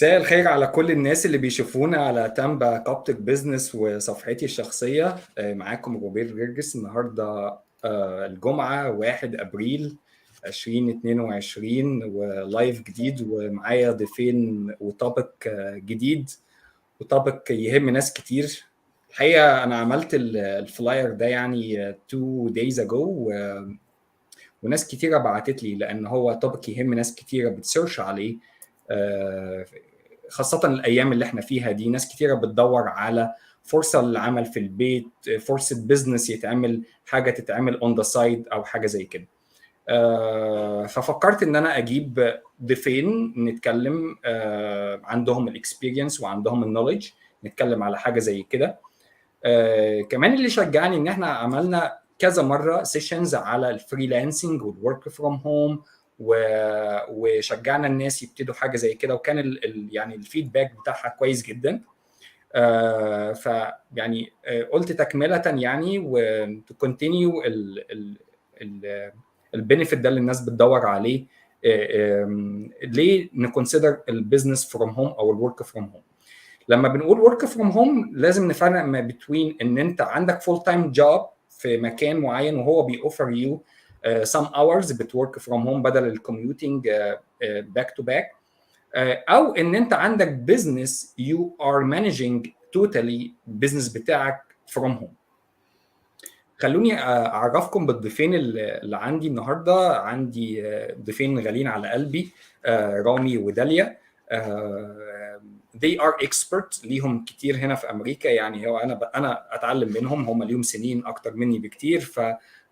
مساء الخير على كل الناس اللي بيشوفونا على تامبا كابتك بيزنس وصفحتي الشخصية. معاكم روبير جرجس النهاردة الجمعة 1 أبريل 2022 ولايف جديد ومعايا ضيفين وطابق جديد وطابق يهم ناس كتير. الحقيقة أنا عملت الفلاير ده يعني 2 days ago وناس كتيرة بعتت لي لأن هو طابق يهم ناس كتيرة بتسيرش عليه، خاصة الأيام اللي احنا فيها دي. ناس كتيرة بتدور على فرصة للعمل في البيت، فرصة بيزنس يتعمل، حاجة تتعمل on the side أو حاجة زي كده. ففكرت إن أنا أجيب ضيفين نتكلم عندهم الإكسبيرينس وعندهم النوليدج، نتكلم على حاجة زي كده. كمان اللي شجعني إن احنا عملنا كذا مرة سيشنز على الفريلانسنج والورك فروم هوم، وشجعنا الناس يبتدوا حاجه زي كده، وكان يعني الفيدباك بتاعها كويس جدا. فيعني قلت تكمله يعني وتكونتينيو البينيفيت ده اللي الناس بتدور عليه. ليه نكونسيدر البيزنس فروم هوم او الورك فروم هوم؟ لما بنقول ورك فروم هوم لازم نفرق ما بين ان انت عندك فول تايم جوب في مكان معين وهو بيوفر يو some hours بتورك فروم هوم بدل الكوميوتنج باك تو باك، او ان انت عندك بزنس يو ار مانجينج توتالي بزنس بتاعك فروم هوم. خلوني اعرفكم بالضيفين اللي عندي النهارده. عندي ضيفين غاليين على قلبي، رامي وداليا. they are expert، ليهم كتير هنا في امريكا، يعني هو انا اتعلم منهم، هم ليهم سنين اكتر مني بكتير. ف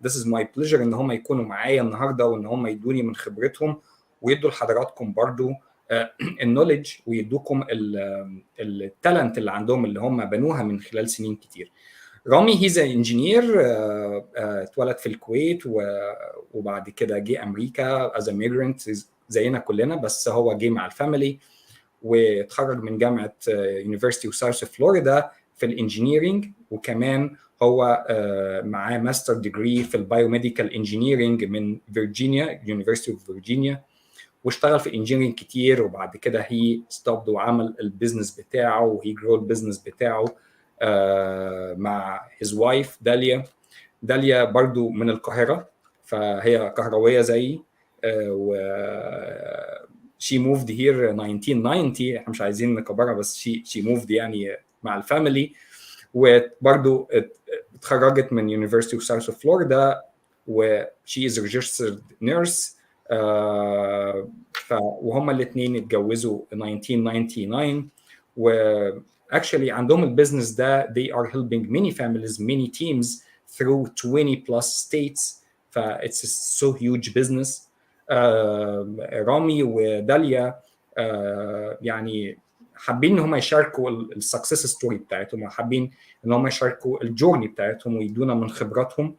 this is my pleasure ان هم يكونوا معايا النهارده وان هم يدوني من خبرتهم ويدوا لحضراتكم برضو النوليدج ويدوكم التالنت اللي عندهم اللي هم بنوها من خلال سنين كتير. رامي هيز انجينير، اتولد في الكويت وبعد كده جه امريكا از ميجرانت زينا كلنا، بس هو جه مع الفاميلي واتخرج من جامعه يونيفرسيتي اوف ساوث فلوريدا في الانجينيرنج، وكمان هو معاه ماستر ديجري في البايوميديكال انجينيرنج من فيرجينيا، يونيفرسيتي اوف فيرجينيا، واشتغل في انجينيرنج كتير. وبعد كده هي ستوبد وعمل البيزنس بتاعه وهي جرو البيزنس بتاعه مع his wife داليا. داليا برضو من القاهرة، فهي كهروية زي و she moved here 1990. احنا مش عايزين نكبرها بس she moved يعني مع الفاميلي، وبرضو اتخرجت من University of South Florida و she is a registered nurse. وهم الاثنين اتجوزوا 1999 و actually عندهم البيزنس ده they are helping many families many teams through 20 plus states. ف it's a so huge business. رامي وداليا يعني حابين ان هم يشاركوا السكسس ستوري بتاعتهم، وحابين ان هم يشاركوا الجورني بتاعتهم ويدونا من خبراتهم.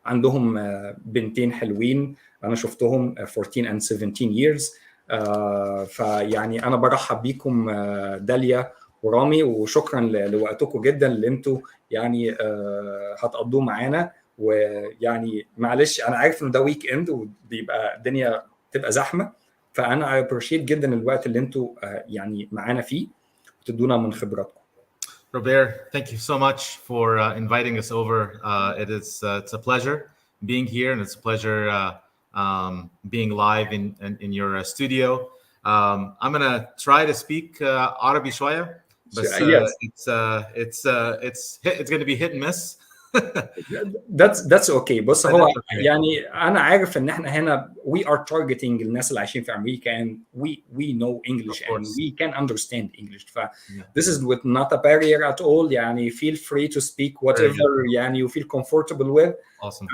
عندهم بنتين حلوين انا شفتهم 14 and 17 years. فيعني انا برحب بيكم داليا ورامي، وشكرا لوقتكم جدا اللي انتوا يعني هتقضوه معانا. ويعني معلش انا عارف ان ده ويك اند وبيبقى الدنيا تبقى زحمه، فانا ابريشيت جدا الوقت اللي انتوا يعني معانا فيه وتدونا من خبراتكم. Robeir, thank you so much for inviting us over. It's a pleasure being here, and it's a pleasure being live in your studio. I'm gonna try to speak Arabic شوية, but it's going to be hit and miss. that's okay. بص هو يعني انا عارف ان احنا هنا we are targeting الناس اللي عايشين في امريكا and we know English and we can understand English. ف this is with not a barrier at all. يعني feel free to speak whatever يعني you feel comfortable with. Awesome.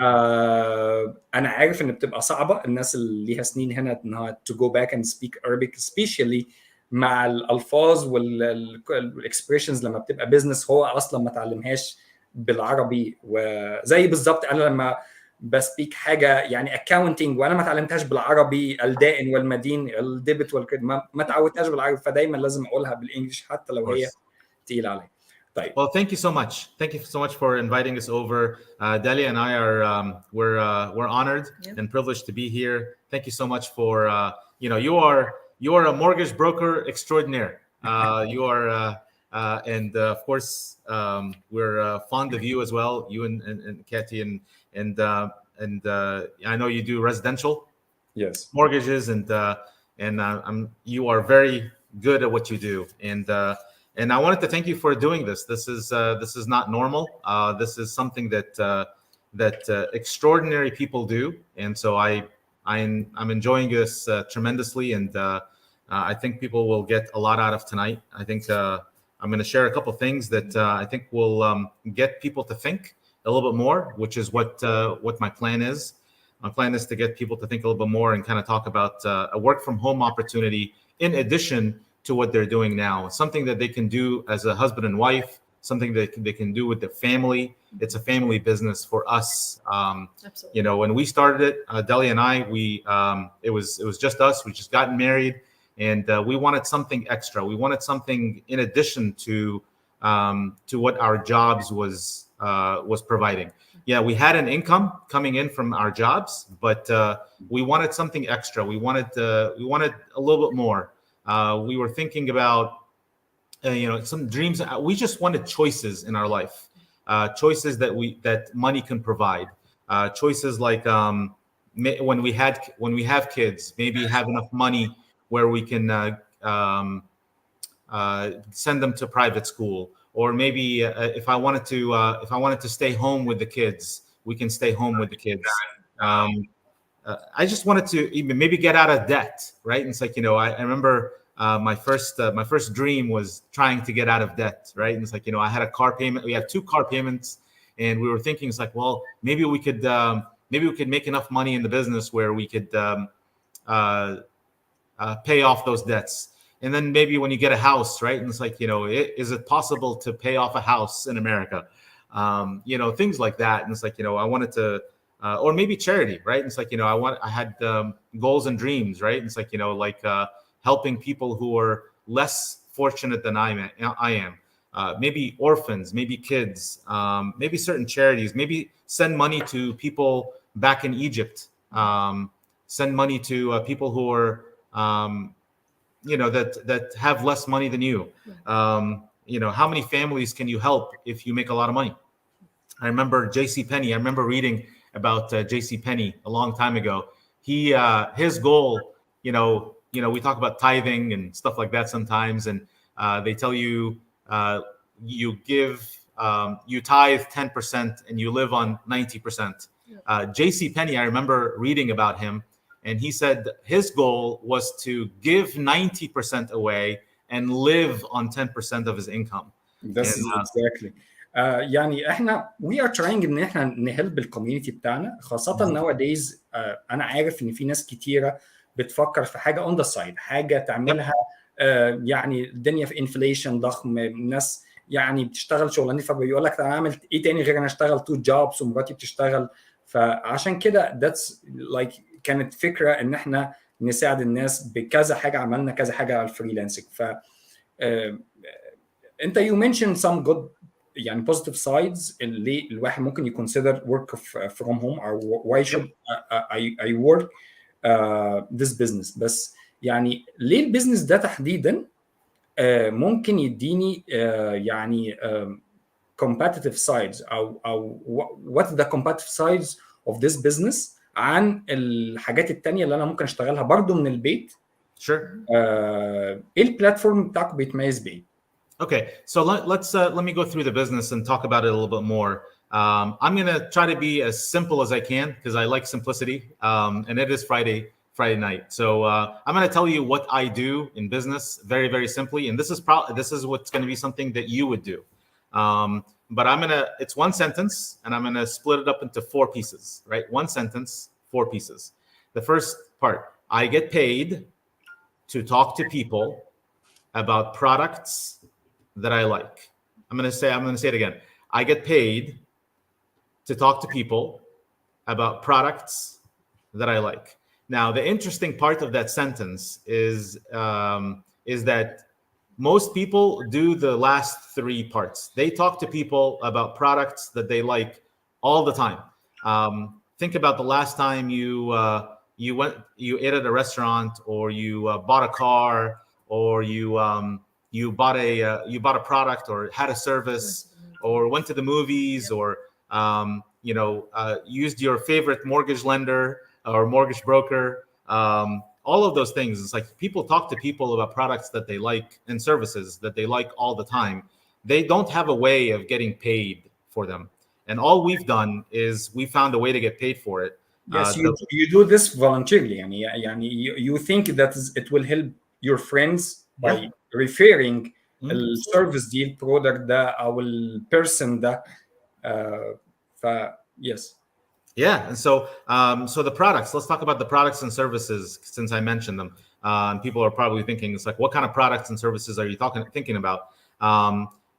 انا عارف ان بتبقى صعبة الناس اللي ليها سنين هنا انها to go back and speak Arabic especially مع الالفاظ والاكسبريشنز لما بتبقى بيزنس هو اصلا ما تعلمهاش بالعربي. وزي بالظبط انا لما بسبيك حاجه يعني اكاونتنج وانا ما اتعلمتهاش بالعربي، الدائن والمدين، الديبت والكريدت، ما اتعودتش بالعربي، فدايما لازم اقولها بالانجلش حتى لو هي تقيله عليا. طيب. Well, thank you so much. Thank you so much for inviting us over. Dalia and I are we're honored and privileged to be here. Thank you so much for you are a mortgage broker extraordinaire. You are, and of course, we're fond of you as well. You and Katie and I know you do residential mortgages, and you are very good at what you do. And I wanted to thank you for doing this. This is not normal. This is something that extraordinary people do, and so I'm enjoying this tremendously, and I think people will get a lot out of tonight. I think I'm going to share a couple things that I think will get people to think a little bit more, which is what my plan is. My plan is to get people to think a little bit more and kind of talk about a work from home opportunity in addition to what they're doing now. Something that they can do as a husband and wife, something that they can do with their family. It's a family business for us. Absolutely. You know, when we started it, Delia and I, it was just us. We just gotten married, and we wanted something extra. We wanted something in addition to what our jobs was providing. Yeah, we had an income coming in from our jobs, but we wanted something extra. We wanted a little bit more. We were thinking about some dreams. We just wanted choices in our life, choices that money can provide. Choices like when we have kids, maybe have enough money where we can send them to private school, or maybe if I wanted to stay home with the kids, we can stay home with the kids. I just wanted to even maybe get out of debt, right? And it's like, I remember my first dream was trying to get out of debt, right? And it's like, I had a car payment. We had 2 car payments, and we were thinking, it's like, well, maybe we could make enough money in the business where we could pay off those debts. And then maybe when you get a house, right? And it's like, is it possible to pay off a house in America? Things like that. And it's like, I wanted to, or maybe charity, right? And it's like, I had goals and dreams, right? And it's like, helping people who are less fortunate than I am. Maybe orphans, maybe kids, maybe certain charities, maybe send money to people back in Egypt, send money to people who are, that have less money than you. How many families can you help if you make a lot of money? I remember JCPenney. I remember reading about JCPenney a long time ago. His goal, we talk about tithing and stuff like that sometimes, and they tell you you tithe 10% and you live on 90%. JCPenney, I remember reading about him, and he said his goal was to give 90% away and live on 10% of his income. This is exactly. يعني احنا we are trying ان احنا نهلب الكوميونتي بتاعنا، خاصة nowadays. انا عارف ان في ناس كتيرة بتفكر في حاجة on the side، حاجة تعملها. يعني الدنيا في انفليشن ضخم، الناس يعني بتشتغل شغلانه، فبيقول لك انا اعمل ايه تاني غير انا اشتغل 2 jobs ومراتي بتشتغل. فعشان كده that's like كانت فكرة ان احنا نساعد الناس بكذا حاجة. عملنا كذا حاجة على الفريلانسنج. ف انت you mentioned some good يعني positive sides اللي الواحد ممكن يconsider work from home or why should I work this business. بس يعني ليه البيزنس ده تحديدا ممكن يديني يعني competitive sides او what the competitive sides of this business عن الحاجات التانية اللي انا ممكن اشتغلها برضو من البيت. Sure. ايه البلاتفورم بتاعكم بيتميز بايه؟ Okay, so let me go through the business and talk about it a little bit more. I'm going to try to be as simple as I can because I like simplicity, and it is Friday night. So I'm going to tell you what I do in business very, very simply, and this is what's going to be something that you would do. But it's one sentence, and I'm going to split it up into 4 pieces, right? One sentence, 4 pieces. The first part, I get paid to talk to people about products that I like. I'm going to say it again. I get paid to talk to people about products that I like. Now, the interesting part of that sentence is that most people do the last 3 parts. They talk to people about products that they like all the time. Think about the last time you ate at a restaurant, or you bought a car, or you bought a product, or had a service, or went to the movies, or used your favorite mortgage lender or mortgage broker. All of those things. It's like people talk to people about products that they like and services that they like all the time. They don't have a way of getting paid for them. And all we've done is we found a way to get paid for it. Yes, you do this voluntarily. You think that it will help your friends by referring السيرفيس دي البرودكت ده او البيرسون ده. Yes. Yeah, and so the products. Let's talk about the products and services since I mentioned them. People are probably thinking, it's like, what kind of products and services are you thinking about?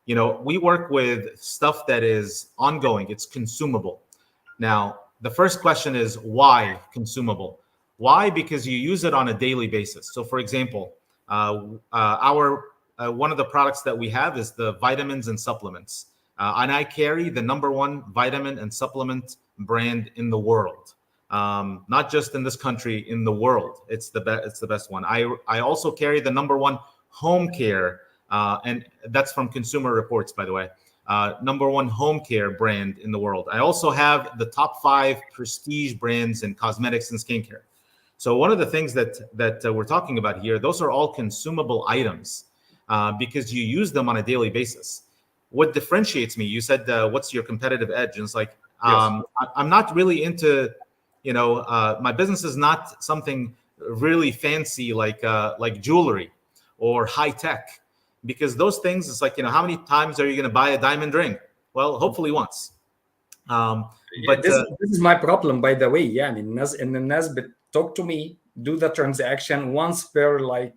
We work with stuff that is ongoing. It's consumable. Now, the first question is, why consumable? Why? Because you use it on a daily basis. So, for example, one of the products that we have is the vitamins and supplements. And I carry the #1 vitamin and supplement brand in the world, not just in this country, in the world. It's the best one. I also carry the #1 home care, and that's from Consumer Reports, by the way. #1 home care brand in the world. I also have the top 5 prestige brands in cosmetics and skincare. So one of the things that we're talking about here, those are all consumable items because you use them on a daily basis. What differentiates me? You said, what's your competitive edge? And it's like, I'm not really into, my business is not something really fancy like jewelry or high tech, because those things, it's like, how many times are you going to buy a diamond ring? Well, hopefully once. But this is my problem, by the way. Yeah, الناس talk to me, do the transaction once per like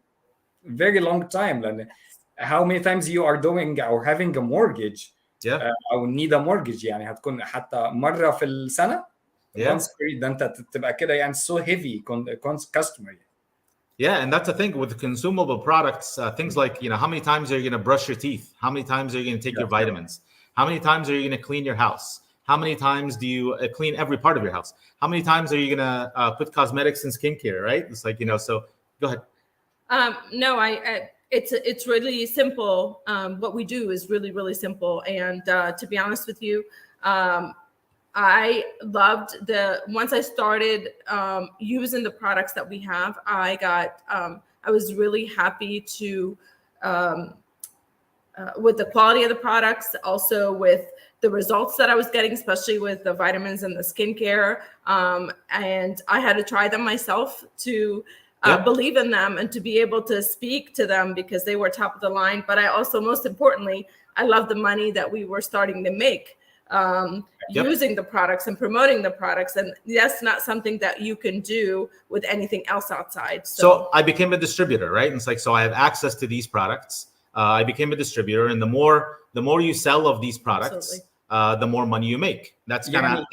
very long time. And how many times you are doing or having a mortgage او need a mortgage؟ يعني هتكون حتى مره في السنه once per. ده انت تبقى كده يعني so heavy customer. Yeah, and that's the thing with consumable products, things like, how many times are you going to brush your teeth? How many times are you going to take your vitamins? How many times are you going to clean your house? How many times do you clean every part of your house? How many times are you going to put cosmetics and skincare, right? It's like, so go ahead. No, it's really simple. What we do is really, really simple. And to be honest with you, I loved once I started using the products that we have, I was really happy to, with the quality of the products, also with the results that I was getting, especially with the vitamins and the skincare. And I had to try them myself to believe in them and to be able to speak to them because they were top of the line. But I also, most importantly, I love the money that we were starting to make using the products and promoting the products. And that's not something that you can do with anything else outside. So I became a distributor, right? And it's like, so I have access to these products. I became a distributor, and the more you sell of these products, the more money you make. That's kind of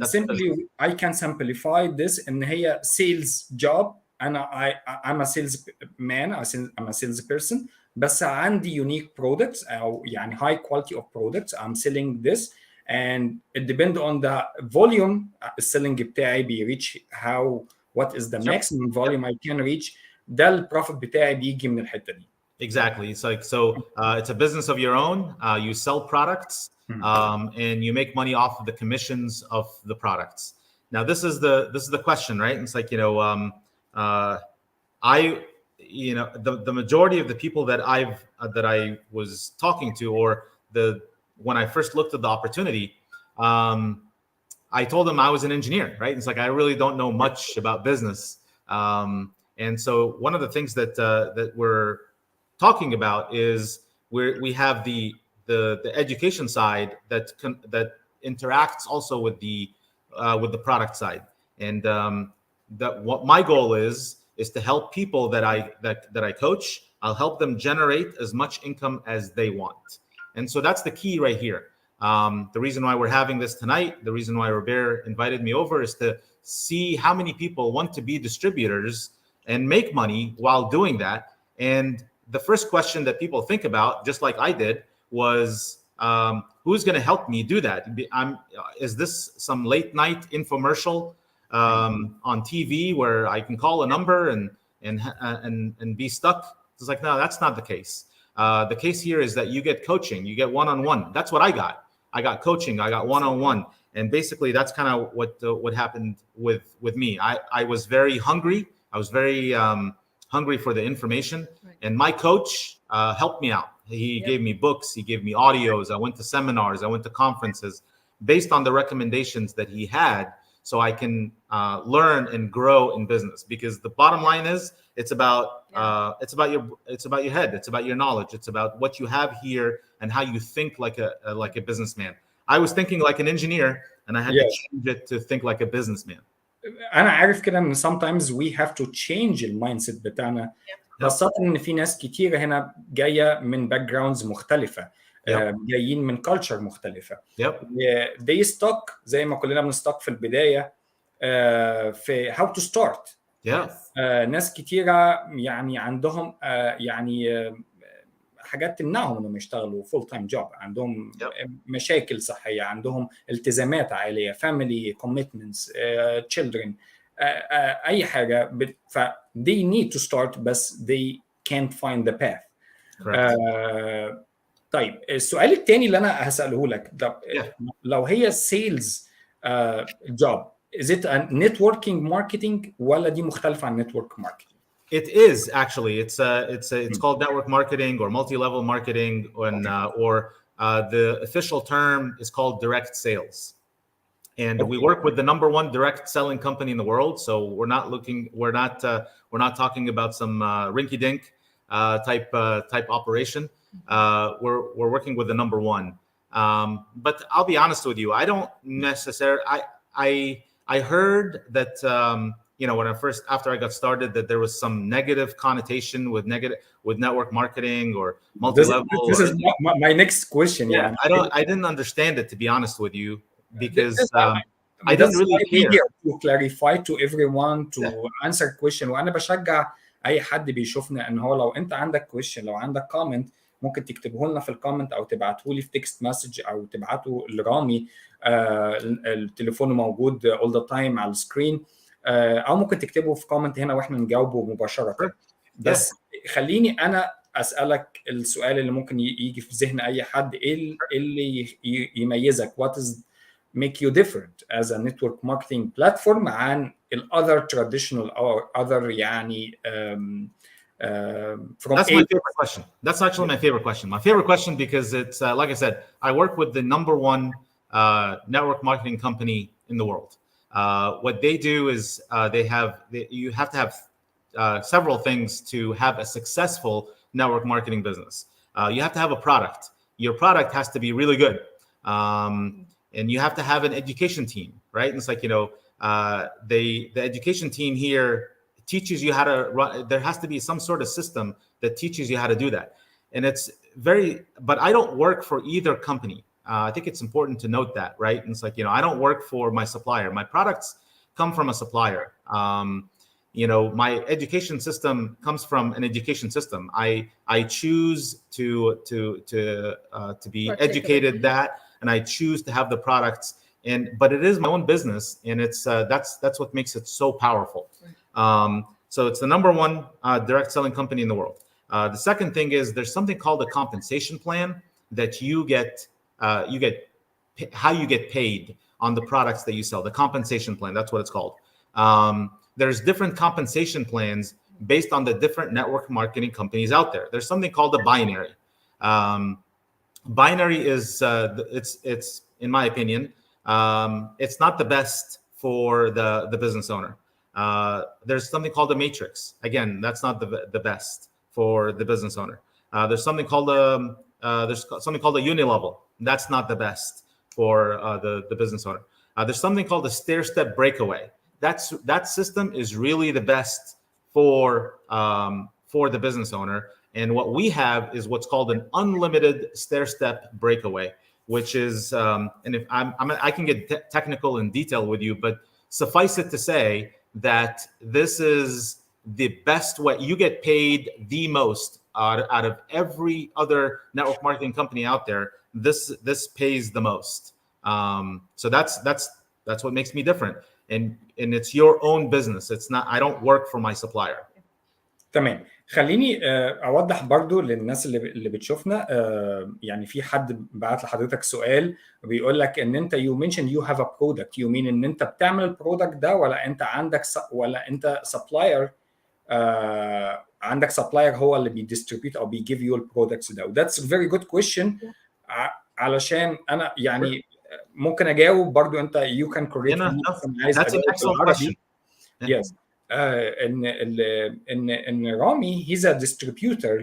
simply. I can simplify this in here sales job. I'm a salesman. I'm a salesperson. بس عندي unique products أو يعني high quality of products. I'm selling this, and it depends on the volume. الselling بتاعي بيreach what is the maximum volume I can reach. ده البروفيت بتاعي بيجي من الحتة دي. Exactly. It's like, it's a business of your own. You sell products, and you make money off of the commissions of the products. Now, this is the question, right? It's like, the majority of the people that I was talking to, or when I first looked at the opportunity, I told them I was an engineer, right? It's like, I really don't know much about business. And so one of the things that we're talking about is we have the education side that interacts also with the product side. And what my goal is to help people that I coach. I'll help them generate as much income as they want. And so that's the key right here. The reason why we're having this tonight, the reason why Robeir invited me over, is to see how many people want to be distributors and make money while doing that. And the first question that people think about, just like I did, was who's going to help me do that? Is this some late night infomercial on TV where I can call a number and be stuck. It's like, no, that's not the case. The case here is that you get coaching, you get one-on-one. That's what I got. I got coaching, I got one-on-one. And basically that's kind of what happened with me. I was very hungry. I was very hungry for the information. Right. And my coach helped me out. He gave me books, he gave me audios. I went to seminars, I went to conferences based on the recommendations that he had, so I can learn and grow in business. Because the bottom line is, it's about your head, it's about your knowledge, it's about what you have here and how you think like a businessman. I was thinking like an engineer, and I had to change it to think like a businessman. أنا عارف كده إن sometimes we have to change المايندسيت بتاعنا. خاصة إن في ناس كتير هنا جاية من باك جراوندز مختلفة، جايين من كلتشر مختلفة. they stuck زي ما كلنا بنستك في البداية في how to start. ناس كتيرة يعني عندهم يعني حاجات تمنعهم انهم يشتغلوا فول تايم جوب، عندهم مشاكل صحيه، عندهم التزامات عائليه، family commitments, children, اي حاجه ف they need to start بس they can't find the path. طيب السؤال الثاني اللي انا هساله لك، لو هي سيلز جوب is it a networking marketing ولا دي مختلفه عن network marketing؟ It is actually. It's called network marketing or multi-level marketing, or the official term is called direct sales. And we work with the number 1 direct selling company in the world. So we're not talking about some rinky-dink type operation. We're working with the number 1. But I'll be honest with you, I don't necessarily. I heard that. When after I got started, that there was some negative connotation with network marketing or multi-level. This is my next question. I didn't understand it, to be honest with you, because I didn't really care. To clarify to everyone to answer question. وأنا بشجع أي حد بيشوفنا إن هو لو أنت عندك question، لو عندك comment، ممكن تكتبه لنا في الكومنت أو تبعته لي في تكست مسج أو تبعته لرامي. التليفون موجود all the time على السكرين، او ممكن تكتبه في كومنت هنا واحنا نجاوبه مباشره. بس خليني انا اسالك السؤال اللي ممكن يجي في ذهن اي حد، ايه اللي يميزك؟ what is make you different as a network marketing platform عن other traditional or other يعني from That's my favorite question. That's actually my favorite question. My favorite question because it's like I said, I work with the number 1 network marketing company in the world. What they do is you have to have several things to have a successful network marketing business. You have to have a product. Your product has to be really good, and you have to have an education team, right? And it's like the education team here teaches you how to run. There has to be some sort of system that teaches you how to do that, and it's But I don't work for either company. I think it's important to note that, right? And it's like, I don't work for my supplier. My products come from a supplier. My education system comes from an education system. I choose to be educated that, and I choose to have the products. But it is my own business, and it's that's what makes it so powerful. So it's the number 1 direct selling company in the world. The second thing is there's something called a compensation plan that you get how you get paid on the products that you sell. The compensation plan, that's what it's called. There's different compensation plans based on the different network marketing companies out there. There's something called a binary. Binary is it's in my opinion, it's not the best for the business owner. There's something called a matrix. Again, that's not the best for the business owner. There's something called a unilevel. That's not the best for the business owner. There's something called a stair-step breakaway. That system is really the best for the business owner. And what we have is what's called an unlimited stair-step breakaway, which is and if I can get technical in detail with you, but suffice it to say that this is the best way. You get paid the most out of every other network marketing company out there. This pays the most. So that's what makes me different. and it's your own business. It's not, I don't work for my supplier. تمام. خليني اوضح برضو للناس اللي بتشوفنا. يعني في حد بعت لحضرتك سؤال بيقول لك ان انت you mentioned you have a product, you mean ان انت بتعمل البرودكت ده ولا انت عندك ولا انت supplier عندك supplier هو اللي بيديستريبيوت او بيجيف يو البرودكتس ده. that's a very good question. علشان انا يعني ممكن اجاوب برضو، انت you can correct me. عايز that's an excellent question. Yes. ان رامي he's a distributor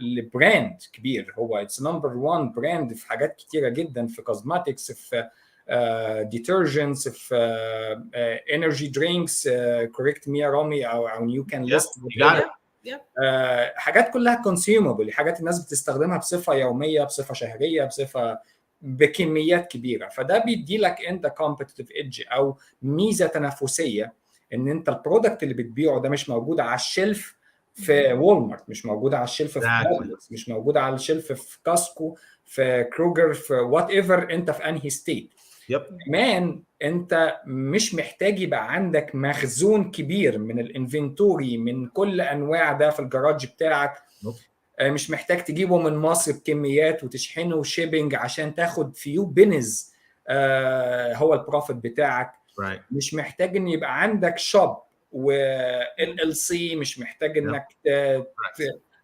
لبراند كبير. هو it's number one brand في حاجات كتيرة جدا، في cosmetics، في detergents، في energy drinks. correct me يا رامي او you can list حاجات كلها consumable، حاجات الناس بتستخدمها بصفة يومية، بصفة شهرية، بصفة بكميات كبيرة. فده بيدي لك انت competitive edge او ميزة تنافسية، ان انت البرودكت اللي بتبيعه ده مش موجود على الشلف في وولمارت، مش موجود على الشلف في بابلس، مش موجود على الشلف في كاسكو، في كروجر، في وات ايفر انت في انهي ستيت. كمان انت مش محتاج يبقى عندك مخزون كبير من الانفنتوري من كل انواع ده في الجراج بتاعك. مش محتاج تجيبه من مصر بكميات وتشحنه شيبنج عشان تاخد فيو بنز هو البروفيت بتاعك. مش محتاج ان يبقى عندك شوب وLLC، مش محتاج انك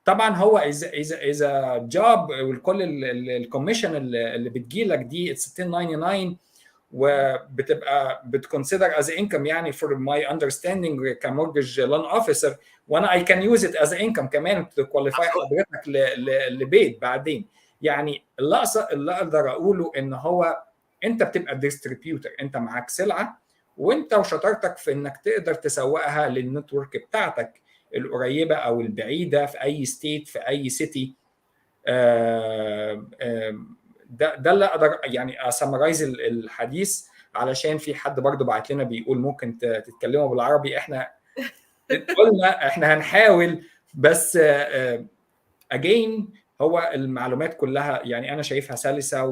طبعا هو اذا جوب والكل الكوميشن اللي بتجيلك دي 1099 وبتبقى بتكونسيدر از انكم، يعني فور ماي اندرستاندينج كمورجج لون اوفيسر، وانا اي كان يوز ات از انكم كمان تكواليفاي حضرتك لبيت بعدين. يعني اللي اقدر اقوله ان هو انت بتبقى ديستريبيوتر، انت معاك سلعه وانت وشطارتك في انك تقدر تسوقها للنتورك بتاعتك القريبه او البعيده في اي ستيت في اي سيتي. ده اللي اقدر يعني اسمرايز الحديث، علشان في حد برضو بعت لنا بيقول ممكن تتكلموا بالعربي. احنا قلنا احنا هنحاول، بس اجين هو المعلومات كلها يعني انا شايفها سلسه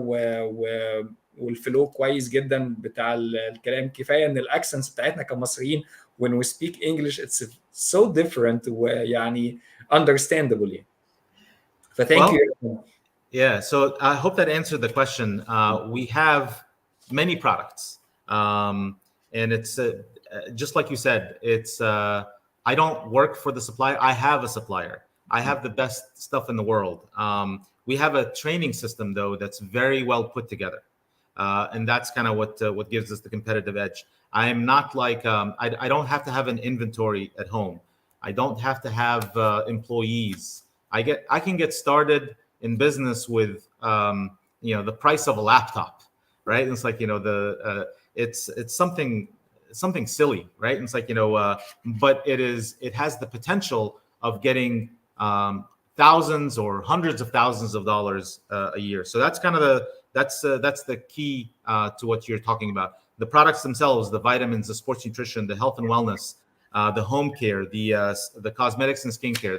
والفلو كويس جدا بتاع الكلام. كفايه ان الاكسنتس بتاعتنا كمصريين when we speak English it's so different ويعني understandable يعني. thank you. Yeah, so I hope that answered the question. We have many products, and it's just like you said. It's I don't work for the supplier. I have a supplier. I have the best stuff in the world. We have a training system though that's very well put together, and that's kind of what gives us the competitive edge. I am not like I don't have to have an inventory at home. I don't have to have employees. I can get started in business with the price of a laptop, right? And it's like it's something silly, right? And it's like but it has the potential of getting thousands or hundreds of thousands of dollars a year. So that's kind of that's the key to what you're talking about. The products themselves, the vitamins, the sports nutrition, the health and wellness, the home care, the cosmetics and skincare.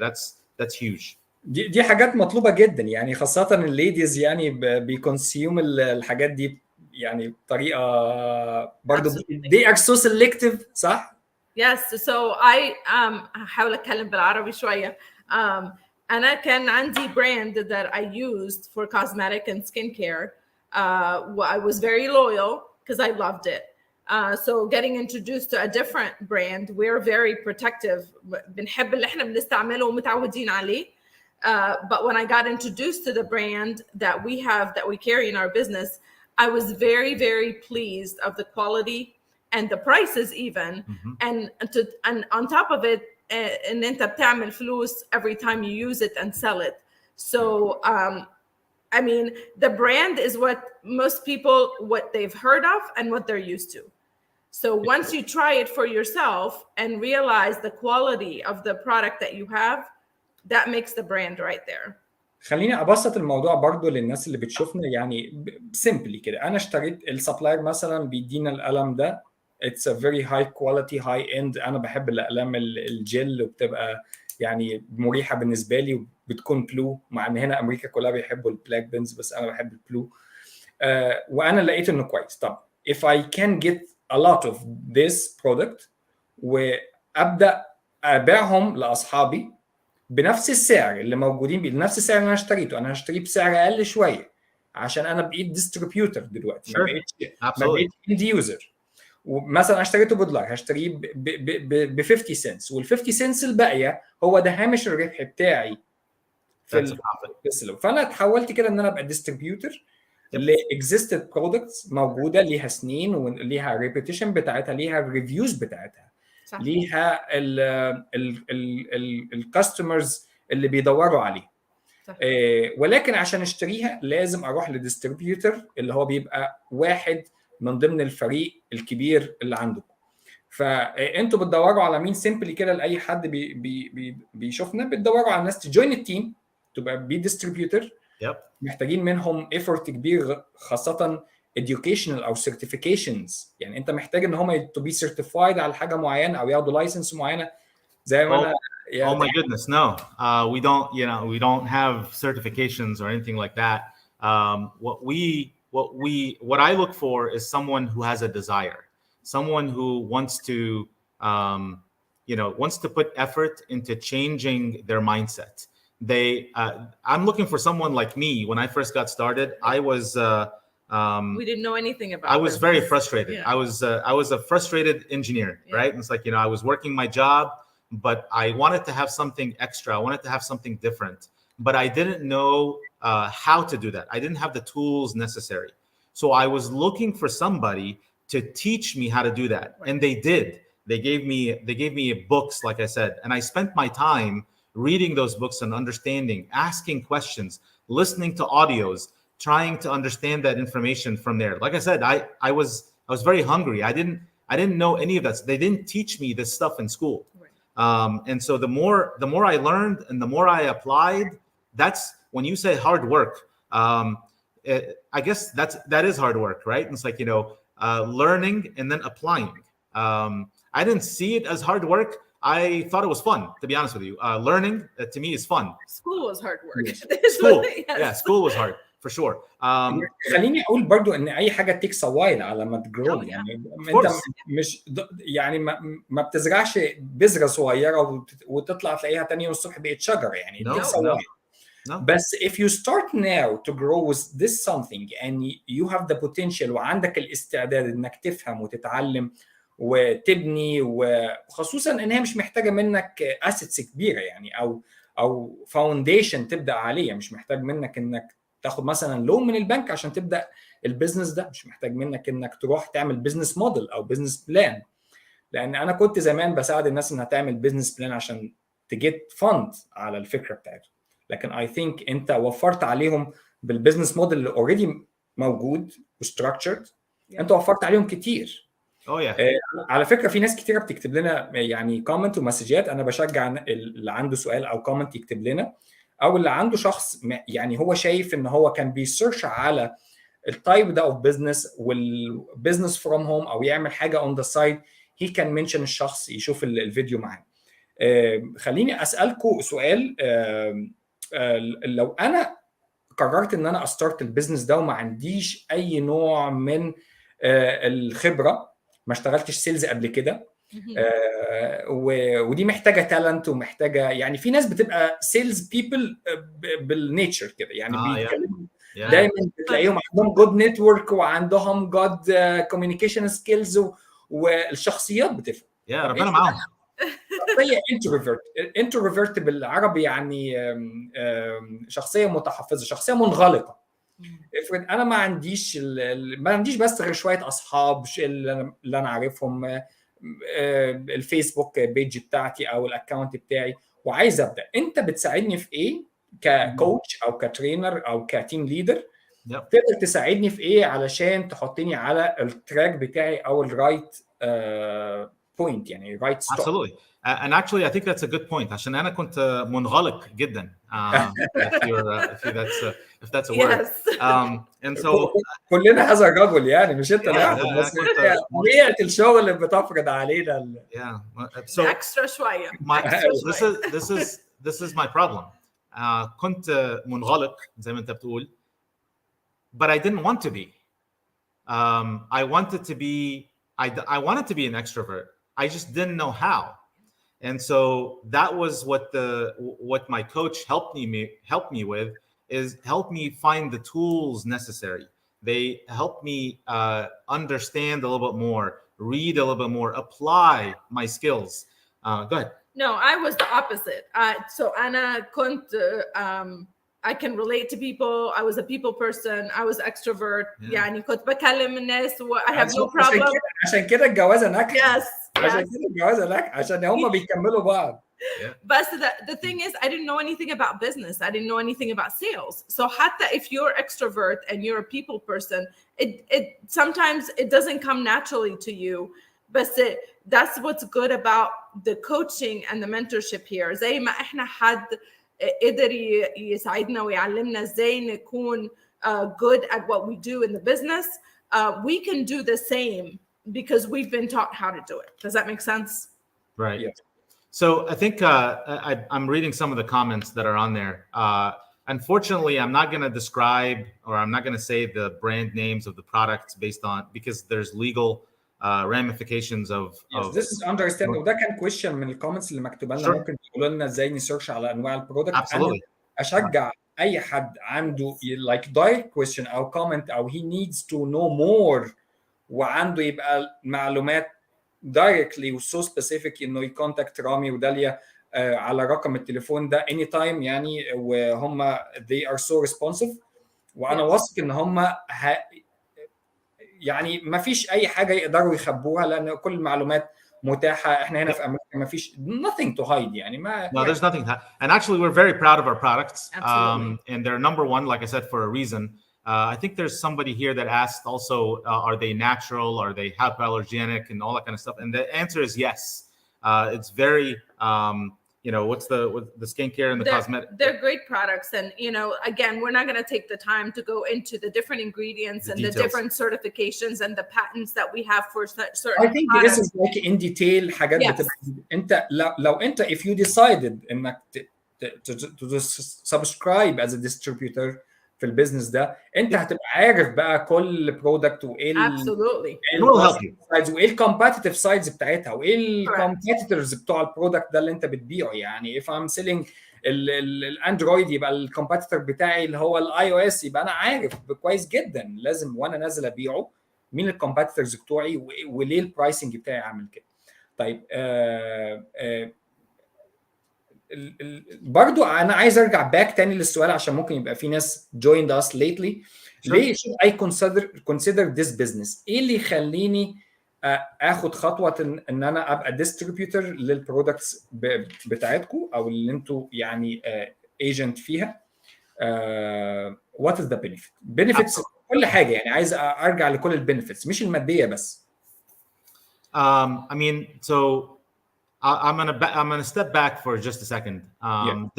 That's huge. دي حاجات مطلوبه جدا، يعني خاصه الليديز يعني بيكونسيوم الحاجات دي يعني بطريقه برضو they are so selective، صح؟ Yes, so I هحاول اتكلم بالعربي شويه. انا كان عندي brand that I used for cosmetic and skincare. I was very loyal because I loved it. So getting introduced to a different brand, we're very protective. بنحب اللي احنا بنستعمله ومتعودين عليه. But when I got introduced to the brand that we carry in our business, I was very, very pleased of the quality and the prices even. And on top of it, and انت بتعمل فلوس every time you use it and sell it. So I mean, the brand is what most people, what they've heard of and what they're used to. So once you try it for yourself and realize the quality of the product that you have, that makes the brand right there. خليني ابسط الموضوع برضو للناس اللي بتشوفنا، يعني سيمبلي كده. انا اشتريت السبلاير مثلا بيدينا القلم ده it's a very high quality high end. انا بحب الاقلام الجل وبتبقى يعني مريحه بالنسبه لي وبتكون بلو، مع ان هنا امريكا كلها بيحبوا البلاك بنز بس انا بحب البلو. وانا لقيت انه كويس. طب if I can get a lot of this product وابدا ابيعهم لاصحابي بنفس السعر اللي موجودين بنفس السعر اللي انا اشتريته. انا هشتريه بسعر اقل شويه عشان انا بقيت ديستريبيوتور دلوقتي، ما بقيتش اند يوزر. ومثلا اشتريته بدولار هشتريه ب 50 سنتس، وال 50 سنتس الباقيه هو ده هامش الربح بتاعي في السلو. فانا اتحولت كده ان انا ابقى ديستريبيوتور لاكزيستد برودكتس موجوده ليها سنين وليها ريبيتيشن بتاعتها، ليها ريفيوز بتاعتها، ليها الكاستمرز اللي بيدوروا عليه. ولكن عشان اشتريها لازم اروح لديستريبيوتور اللي هو بيبقى واحد من ضمن الفريق الكبير اللي عندكم. فانتوا بتدوروا على مين؟ سيمبلي كده لاي حد بيشوفنا، بتدوروا على ناس تجوين التيم تبقى بي ديستريبيوتور. محتاجين منهم ايفورت كبير، خاصه educational او certifications. يعني انت محتاج ان هم to be certified على حاجه معينه او ياخدوا لايسنس معينه زي ما انا. Oh my goodness, no. We don't, we don't have certifications or anything like that. What I look for is someone who has a desire, someone who wants to, wants to put effort into changing their mindset. I'm looking for someone like me. When I first got started, I was. We didn't know anything about. I was very frustrated. Yeah. I was a frustrated engineer, right? And it's like, I was working my job, but I wanted to have something extra. I wanted to have something different, but I didn't know how to do that. I didn't have the tools necessary. So I was looking for somebody to teach me how to do that. Right. And they did. They gave me books, like I said, and I spent my time reading those books and understanding, asking questions, listening to audios, trying to understand that information from there. Like I said, I was very hungry. I didn't know any of that. They didn't teach me this stuff in school. Right. And so the more I learned and the more I applied, that's when you say hard work. I guess that is hard work, right? And it's like, learning and then applying. I didn't see it as hard work. I thought it was fun, to be honest with you. Learning to me is fun. School was hard work. School, yeah, school was hard for sure. خليني اقول برضو ان اي حاجه تيكس وايل على ما تجرو. يعني انت مش يعني ما بتزرعش بذره صغيره وتطلع تلاقيها تاني يوم الصبح بقت شجره. يعني تيكس وايل. بس if you start now to grow with this something and you have the potential وعندك الاستعداد انك تفهم وتتعلم وتبني، وخصوصا ان هي مش محتاجه منك اسيتس كبيره يعني او فاونديشن تبدا عليه. مش محتاج منك انك تاخد مثلا لون من البنك عشان تبدا البيزنس ده، مش محتاج منك انك تروح تعمل بيزنس موديل او بيزنس بلان. لان انا كنت زمان بساعد الناس انها تعمل بيزنس بلان عشان تجيت فند على الفكره بتاعتهم، لكن اي ثينك انت وفرت عليهم بالبيزنس موديل اللي اوريدي موجود وستراكشرد. انت وفرت عليهم كتير. على فكره في ناس كتيره بتكتب لنا يعني كومنت ومسجات. انا بشجع اللي عنده سؤال او كومنت يكتب لنا، او اللي عنده شخص يعني هو شايف ان هو كان بيسيرش على التايب ده اوف بزنس والبزنس فروم هوم او يعمل حاجه اون ذا سايد، هي كان منشن الشخص يشوف الفيديو معانا. خليني اسالكم سؤال. لو انا قررت ان انا استارت البيزنس ده وما عنديش اي نوع من الخبره، ما اشتغلتش سيلز قبل كده، ودي محتاجه تالنت ومحتاجه، يعني في ناس بتبقى سيلز بيبل بالنيتشر كده، يعني بيتكلموا دايما بتلاقيهم عندهم جود نتورك وعندهم جود كوميونيكيشن سكيلز، والشخصيات بتفرق. ربنا معاهم. شخصيه انتروفيرت بالعربي يعني شخصيه متحفظه، شخصيه منغلقه. افرض انا ما عنديش بس غير شويه اصحاب اللي انا عارفهم، الفيسبوك بيج بتاعتي او الاكونت بتاعي، وعايز ابدا. انت بتساعدني في ايه ككوتش او كترينر او كتيم ليدر؟ تقدر تساعدني في ايه علشان تحطني على التراك بتاعي او الرايت بوينت، يعني رايت ستوب؟ Absolutely. And actually, I think that's a good point. عشان أنا كنت منغلق جدا. If that's a word. And so كلنا هذا الرجل، يعني مش أنت لوحدك، بس طبيعة الشغل اللي بتفرض علينا. So extra شوية. This is my problem. كنت منغلق زي ما أنت بتقول, but I didn't want to be. I wanted to be I wanted to be an extrovert. I just didn't know how. And so that was what my coach helped me with, is help me find the tools necessary. They helped me understand a little bit more, read a little bit more, apply my skills. Go ahead. No, I was the opposite. So أنا كنت I can relate to people. I was a people person. I was extrovert. يعني كنت بكلم الناس و I have no problem. عشان كده الجوازة ناجحة. Yes. عشان كده الجوازة ناجحة عشان هم بيكملوا بعض. But the thing is, I didn't know anything about business. I didn't know anything about sales. So حتى if you're extrovert and you're a people person, it sometimes it doesn't come naturally to you. But that's what's good about the coaching and the mentorship here. زي ما احنا حد قدر يساعدنا ويعلمنا ازاي نكون good at what we do in the business, we can do the same because we've been taught how to do it. Does that make sense? Right. Yeah. So I think I'm reading some of the comments that are on there. Unfortunately, I'm not going to describe, or I'm not going to say the brand names of the products because there's legal ramifications of this is understandable. وده كان question من الكومنتس اللي مكتوبه لنا. ممكن تقولوا لنا ازاي نسيرش على انواع البرودكت. انا اشجع اي حد عنده like direct question او comment او he needs to know more وعنده يبقى معلومات directly و so specific انه يكونتاكت رامي وداليا على رقم التليفون ده anytime يعني. وهم they are so responsive وانا واثق ان هم يعني ما فيش اي حاجه يقدروا يخبوها لان كل المعلومات متاحه. احنا هنا في امريكا ما فيش nothing to hide يعني ما. No, there's nothing. And actually, we're very proud of our products. Absolutely. And they're number one, like I said, for a reason. I think there's somebody here that asked also, are they natural? Are they hypoallergenic and all that kind of stuff? And the answer is yes. It's very, what's the skincare and the cosmetic? They're great products. And, again, we're not going to take the time to go into the different ingredients and the different certifications and the patents that we have for certain I think products. this is like in detail حاجات بتبقى انت لو انت if you decided انك to subscribe as a distributor في البيزنس ده انت هتبقى عارف بقى كل برودكت وايه وايه الكومبيتيتيف سايدز بتاعتها وايه الكومبيتيتورز بتوع البرودكت ده اللي انت بتبيعه. يعني if I'm selling الاندرويد يبقى الكومبيتيتور بتاعي اللي هو الاي او اس يبقى انا عارف كويس جدا لازم وانا نازل ابيعه مين الكومبيتيتورز بتوعي وليه البرايسنج بتاعي عامل كده. طيب برضو انا عايز ارجع باك تاني للسؤال عشان ممكن يبقى في ناس joined us lately. ليه should I consider this business؟ ايه اللي يخليني اخد خطوه ان انا ابقى distributor للبرودكتس بتاعتكم او اللي انتوا يعني agent فيها. what is the benefits كل حاجه يعني عايز ارجع لكل البنفيتس مش الماديه بس. I mean, so I'm gonna step back for just a second.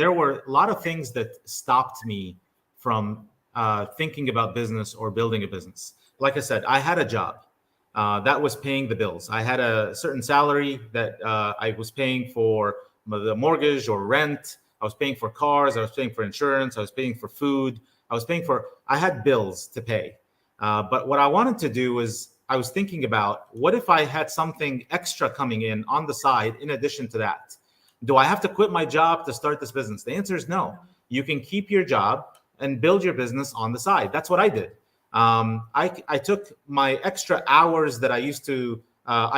There were a lot of things that stopped me from thinking about business or building a business. Like I said, I had a job that was paying the bills. I had a certain salary that I was paying for the mortgage or rent. I was paying for cars. I was paying for insurance. I was paying for food. I had bills to pay. But what I wanted to do was I was thinking about, what if I had something extra coming in on the side in addition to that? Do I have to quit my job to start this business? The answer is no. You can keep your job and build your business on the side. That's what I did. I took my extra hours that I used to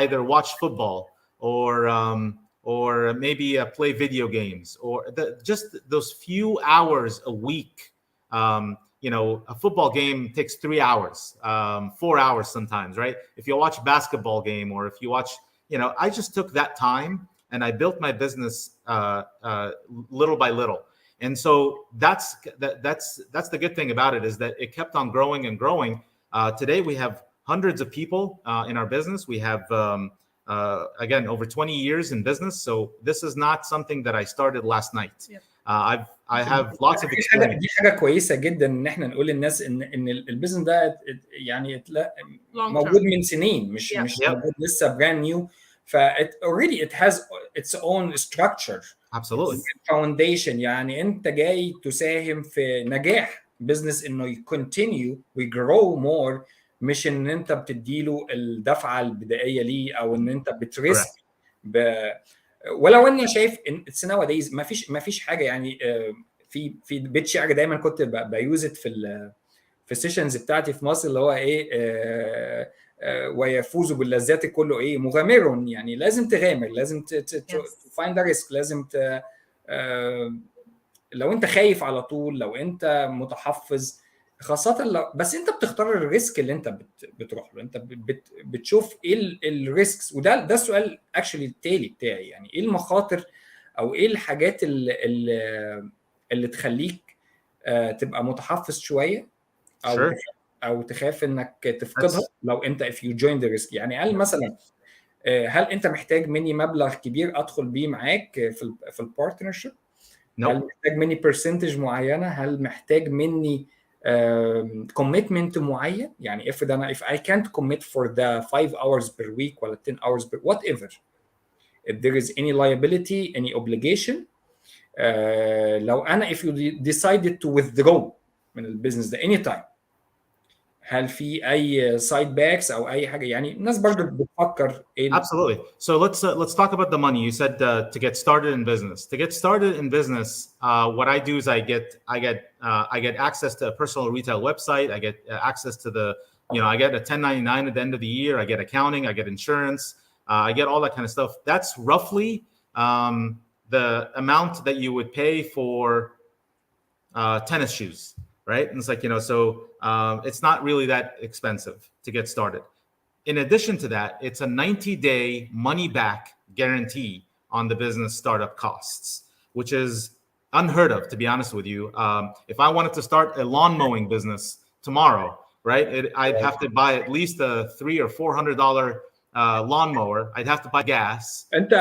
either watch football or maybe play video games, or just those few hours a week. A football game takes 3 hours, 4 hours sometimes, right? If you watch a basketball game or if you watch, I just took that time and I built my business little by little. And so that's the good thing about it, is that it kept on growing and growing. Today we have hundreds of people in our business. We have, again, over 20 years in business. So this is not something that I started last night. Yep. I have lots of experience. دي حاجه كويسه جدا ان احنا نقول للناس ان البيزنس ده يعني موجود من سنين مش موجود لسه براند نيو. ف already it has its own structure. Absolutely. foundation. يعني انت جاي تساهم في نجاح بزنس انه continue we grow more مش ان انت بتديله الدفعه البدائيه ليه، او ان انت بتريسك ولو اني شايف ان السنه ودايز ما فيش حاجه يعني. في بيت شعر دايما كنت بيوزت في السيشنز بتاعتي في مصر، اللي هو ايه ويفوز باللذات كله ايه مغامر. يعني لازم تغامر، لازم تفايند ريسك، لازم لو انت خايف على طول، لو انت متحفظ، خاصة بس انت بتختار الريسك اللي انت بتروح له. انت بتشوف ايه الريسكس، وده السؤال اكشلي التالي بتاعي. يعني ايه المخاطر او ايه الحاجات اللي تخليك تبقى متحفظ شوية، او تخاف انك تفقدها لو انت if you join the risk. يعني هل مثلا هل انت محتاج مني مبلغ كبير ادخل بيه معاك في البارتنرشيب؟ هل محتاج مني برسنتج معينه؟ هل محتاج مني commitment معين؟ يعني if I can't commit for the 5 hours per week ولا 10 hours per whatever, if there is any liability, any obligation, لو انا if you decided to withdraw من البيزنس ده anytime، هل في اي سايد باكس او اي حاجه؟ يعني الناس برضو بتفكر ايه. Absolutely. So let's talk about the money. You said to get started in business. To get started in business, what I do is I get access to a personal retail website. I get access to I get a 1099 at the end of the year. I get accounting. I get insurance. I get all that kind of stuff. That's roughly the amount that you would pay for tennis shoes, right? And it's like, so it's not really that expensive to get started. In addition to that, it's a 90-day money-back guarantee on the business startup costs, which is unheard of, to be honest with you. If I wanted to start a lawn mowing business tomorrow, right, I'd have to buy at least a $300 or $400 lawnmower. I'd have to buy gas. انت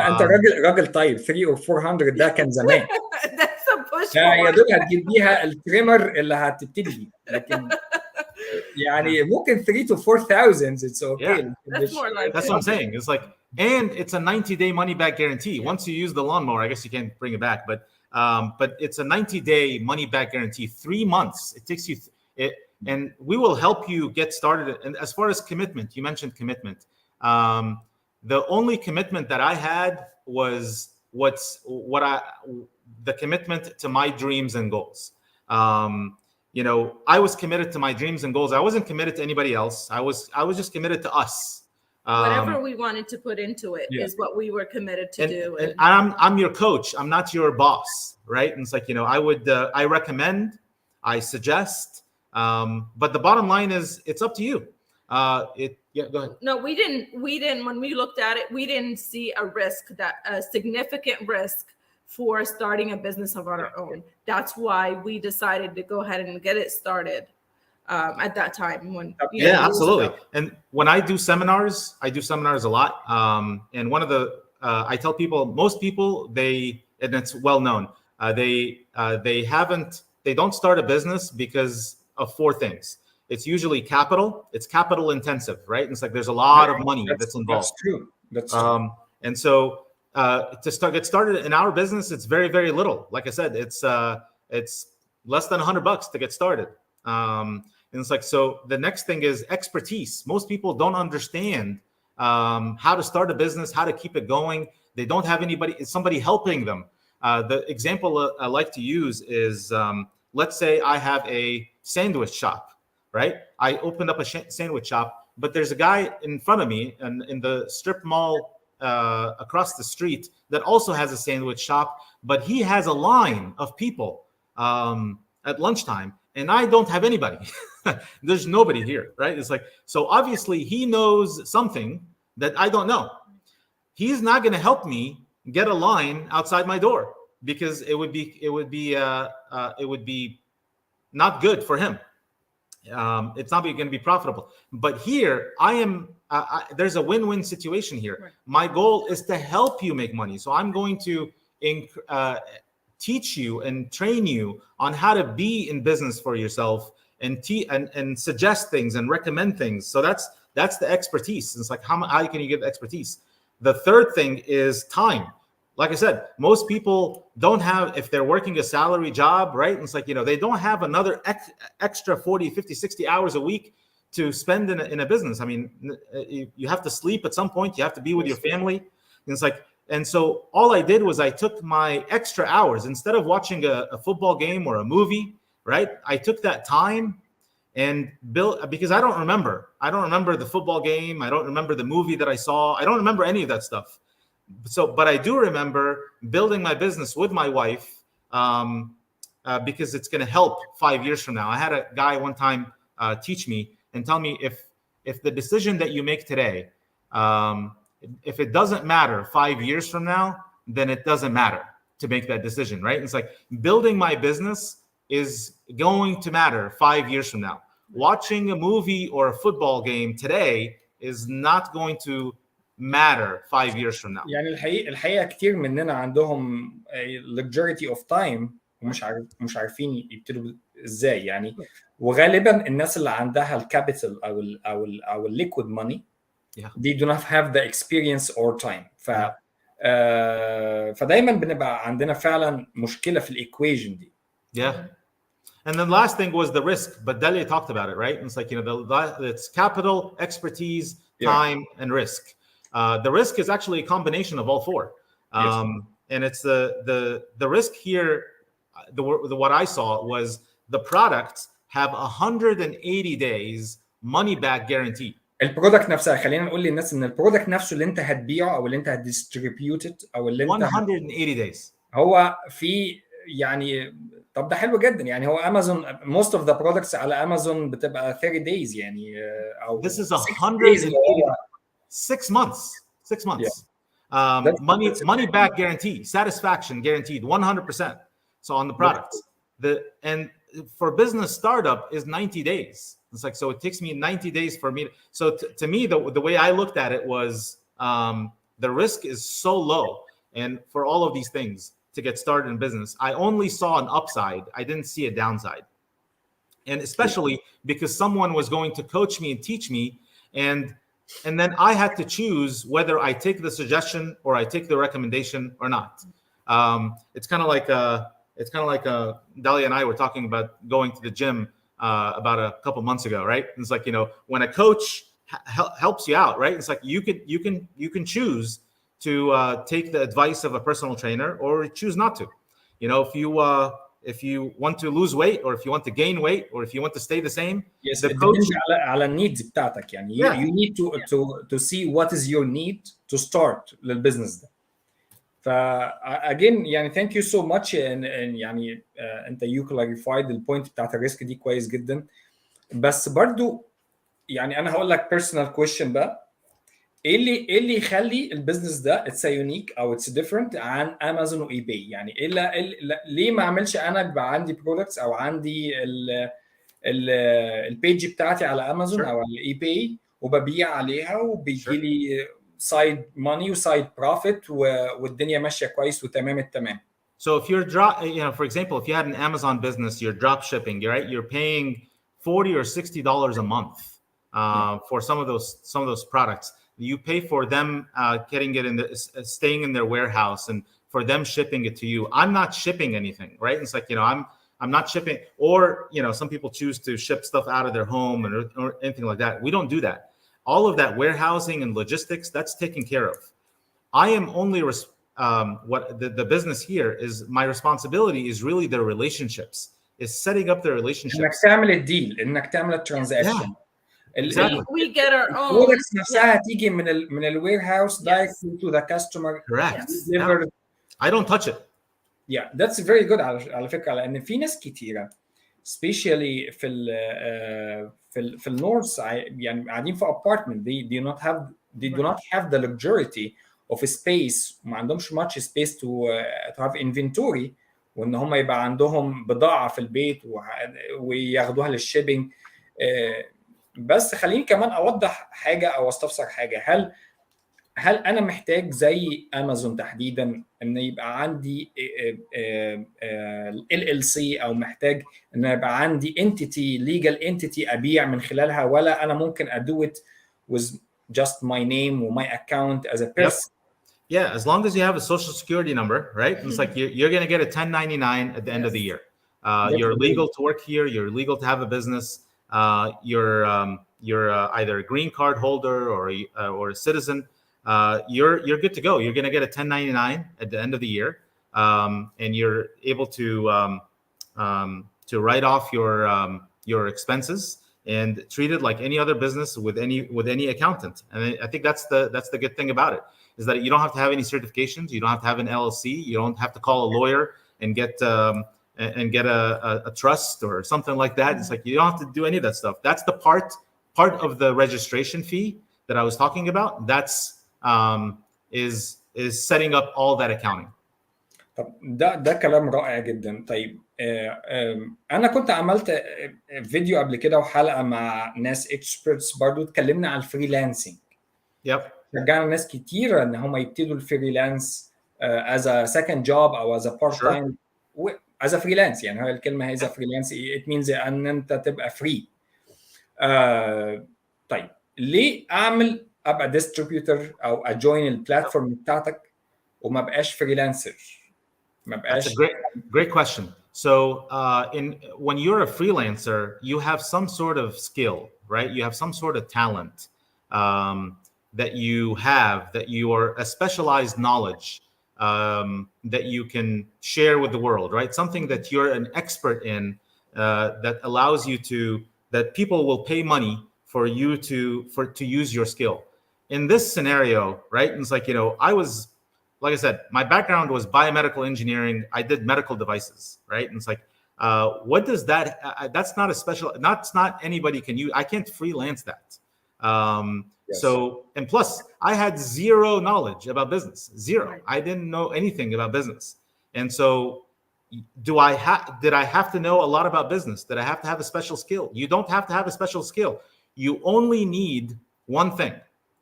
راجل طيب. 300 or 400 ده كان زمان. That's a push. يا دوب هتجيب بيها التريمر اللي هتبتدي بيه، لكن يعني ممكن 3,000 to 4,000 it's okay. Yeah. That's what I'm saying. It's like, and it's a 90-day money back guarantee. Once you use the lawnmower, I guess you can't bring it back, but it's a 90-day money back guarantee. 3 months it takes you, and we will help you get started. And as far as commitment, you mentioned commitment. The only commitment that I had was the commitment to my dreams and goals. I was committed to my dreams and goals. I wasn't committed to anybody else. I was just committed to us. Whatever we wanted to put into it is what we were committed to do. And I'm your coach. I'm not your boss, right? And it's like, I recommend, I suggest, but the bottom line is it's up to you. Go ahead. No, we didn't. When we looked at it, we didn't see a significant risk for starting a business of our own. That's why we decided to go ahead and get it started at that time. Absolutely. And when I do seminars a lot. And one of the I tell people, most people, and it's well known, they don't start a business because of 4 things. It's usually capital. It's capital intensive, right? And it's like there's a lot of money that's involved. That's true. And so to get started in our business, it's very, very little. Like I said, it's less than $100 to get started. And it's like, so the next thing is expertise. Most people don't understand how to start a business, how to keep it going. They don't have somebody helping them. The example I like to use is, let's say I have a sandwich shop, right? I opened up a sandwich shop, but there's a guy in front of me in the strip mall across the street that also has a sandwich shop, but he has a line of people at lunchtime, and I don't have anybody. There's nobody here, right? It's like, so obviously he knows something that I don't know. He's not going to help me get a line outside my door because it would be not good for him. It's not going to be profitable. But here I am. There's a win-win situation here. Right. My goal is to help you make money. So I'm going to teach you and train you on how to be in business for yourself and suggest things and recommend things. So that's the expertise. It's like how can you give expertise? The third thing is time. Like I said, most people don't have, if they're working a salary job, right? And it's like, they don't have another extra 40, 50, 60 hours a week to spend in a business. I mean, you have to sleep at some point. You have to be with your family. And it's like, and so all I did was I took my extra hours instead of watching a football game or a movie, right? I took that time and built, because I don't remember the football game. I don't remember the movie that I saw. I don't remember any of that stuff. So, but I do remember building my business with my wife, because it's going to help 5 years from now. I had a guy one time teach me and tell me, if the decision that you make today, if it doesn't matter 5 years from now, then it doesn't matter to make that decision, right? It's like building my business is going to matter 5 years from now. Watching a movie or a football game today is not going to matter 5 years from now. يعني الحقيقة كتير مننا عندهم luxury of time ومش عارفين يبتدوا ازاي يعني. وغالبا الناس اللي عندها الكابيتال او الليكويد ماني they do not have the experience or time. فدايما بنبقى عندنا فعلا مشكلة في الايكويشن دي. Yeah. And then last thing was the risk, but Delia talked about it, right? And it's like, it's capital, expertise, time, and risk. The risk is actually a combination of all four. And it's the risk here, what I saw was the products have 180 days money back guarantee. البرودكت نفسها، خلينا نقول للناس ان البرودكت نفسه اللي انت هتبيعه او اللي انت هتديستريبيوت او اللي انت 180 days هو في يعني. طب ده حلو جدا يعني. هو امازون most of the products على امازون بتبقى 30 days يعني او this is 180 6 months. Yeah. Money back guarantee, satisfaction guaranteed 100%. So on the products, and for business startup is 90 days. It's like, so it takes me 90 days for me. So to me, the way I looked at it was the risk is so low. And for all of these things to get started in business, I only saw an upside. I didn't see a downside. And especially because someone was going to coach me and teach me. And then I had to choose whether I take the suggestion or I take the recommendation or not. It's kind of like Dalia and I were talking about going to the gym about a couple months ago, right? It's like, when a coach helps you out, right? It's like you can choose to take the advice of a personal trainer or choose not to. If you want to lose weight or if you want to gain weight or if you want to stay the same, yes, the coach على النيدز بتاعتك يعني. You need to see what is your need to start للبزنس ده. again يعني thank you so much and يعني انت you clarified البوينت بتاعت الريسك دي كويس جدا. بس برضو يعني انا هقول لك personal question بقى. ايه اللي يخلي البيزنس ده اتس يونيك او اتس ديفرنت عن امازون واي باي؟ يعني ليه ما اعملش انا يبقى عندي برودكتس او عندي البيج بتاعتي على امازون او على اي باي وببيع عليها وبيجي لي سايد ماني وسايد بروفيت والدنيا ماشيه كويس وتمام التمام. So if you're for example, if you had an Amazon business, you're drop shipping, right? You're paying $40 or $60 a month for some of those products. You pay for them getting it staying in their warehouse and for them shipping it to you. I'm not shipping anything, right? It's like, I'm not shipping, or some people choose to ship stuff out of their home or anything like that. We don't do that. All of that warehousing and logistics, that's taken care of. I am only what the business here is, my responsibility is really their relationships, is setting up their relationships. انك تعمل الديل، انك تعمل الترانزاكشن. We get our own. Products نفسها تيجي من الوير هاوس directly to the customer. Correct. I don't touch it. Yeah, that's very good على فكرة. لأن في ناس كتيرة especially في النورث يعني قاعدين في apartment. They do not have the luxury of a space. ما عندهمش much space to have inventory وإن هم يبقى عندهم بضاعة في البيت وياخدوها للشيبينج. بس خليني كمان اوضح حاجه او استفسر حاجه. هل انا محتاج زي امازون تحديدا ان يبقى عندي LLC او محتاج ان يبقى عندي entity legal entity ابيع من خلالها، ولا انا ممكن do it with just my name or my account as a person? Yeah, as long as you have a social security number, right? It's like you're going to get a 1099 at the end of the year. You're legal to work here. You're legal to have a business. you're either a green card holder or a citizen, you're good to go. You're going to get a 1099 at the end of the year, and you're able to write off your expenses and treat it like any other business with any accountant. And I think that's the good thing about it, is that you don't have to have any certifications. You don't have to have an LLC. You don't have to call a lawyer and get a trust or something like that. It's like you don't have to do any of that stuff. That's the part of the registration fee that I was talking about. That's is setting up all that accounting. طب ده كلام رائع جدا. طيب انا كنت عملت فيديو قبل كده وحلقه مع ناس اكسبرتس برضو اتكلمنا على الفريلانسنج. شجعنا ناس كتيره ان هم يبتدوا الفريلانس as a second job او as a part time as a freelance. يعني هي الكلمه هي as a freelance it means ان انت تبقى فري. طيب ليه ابقى ديستريبيوتور او اجوين البلاتفورم بتاعتك وما بقاش فريلانسر؟ That's a great question. So when you're a freelancer, you have some sort of skill, right? You have some sort of talent that you are a specialized knowledge that you can share with the world, right? Something that you're an expert in that allows you that people will pay money for you to use your skill. In this scenario, right? It's like, like I said, my background was biomedical engineering. I did medical devices, right? And it's like, what does that? That's not a special. That's not anybody can use. I can't freelance that. Yes. So, and plus, I had zero knowledge about business. Zero. I didn't know anything about business. And so, did I have to know a lot about business? Did I have to have a special skill? You don't have to have a special skill. You only need one thing.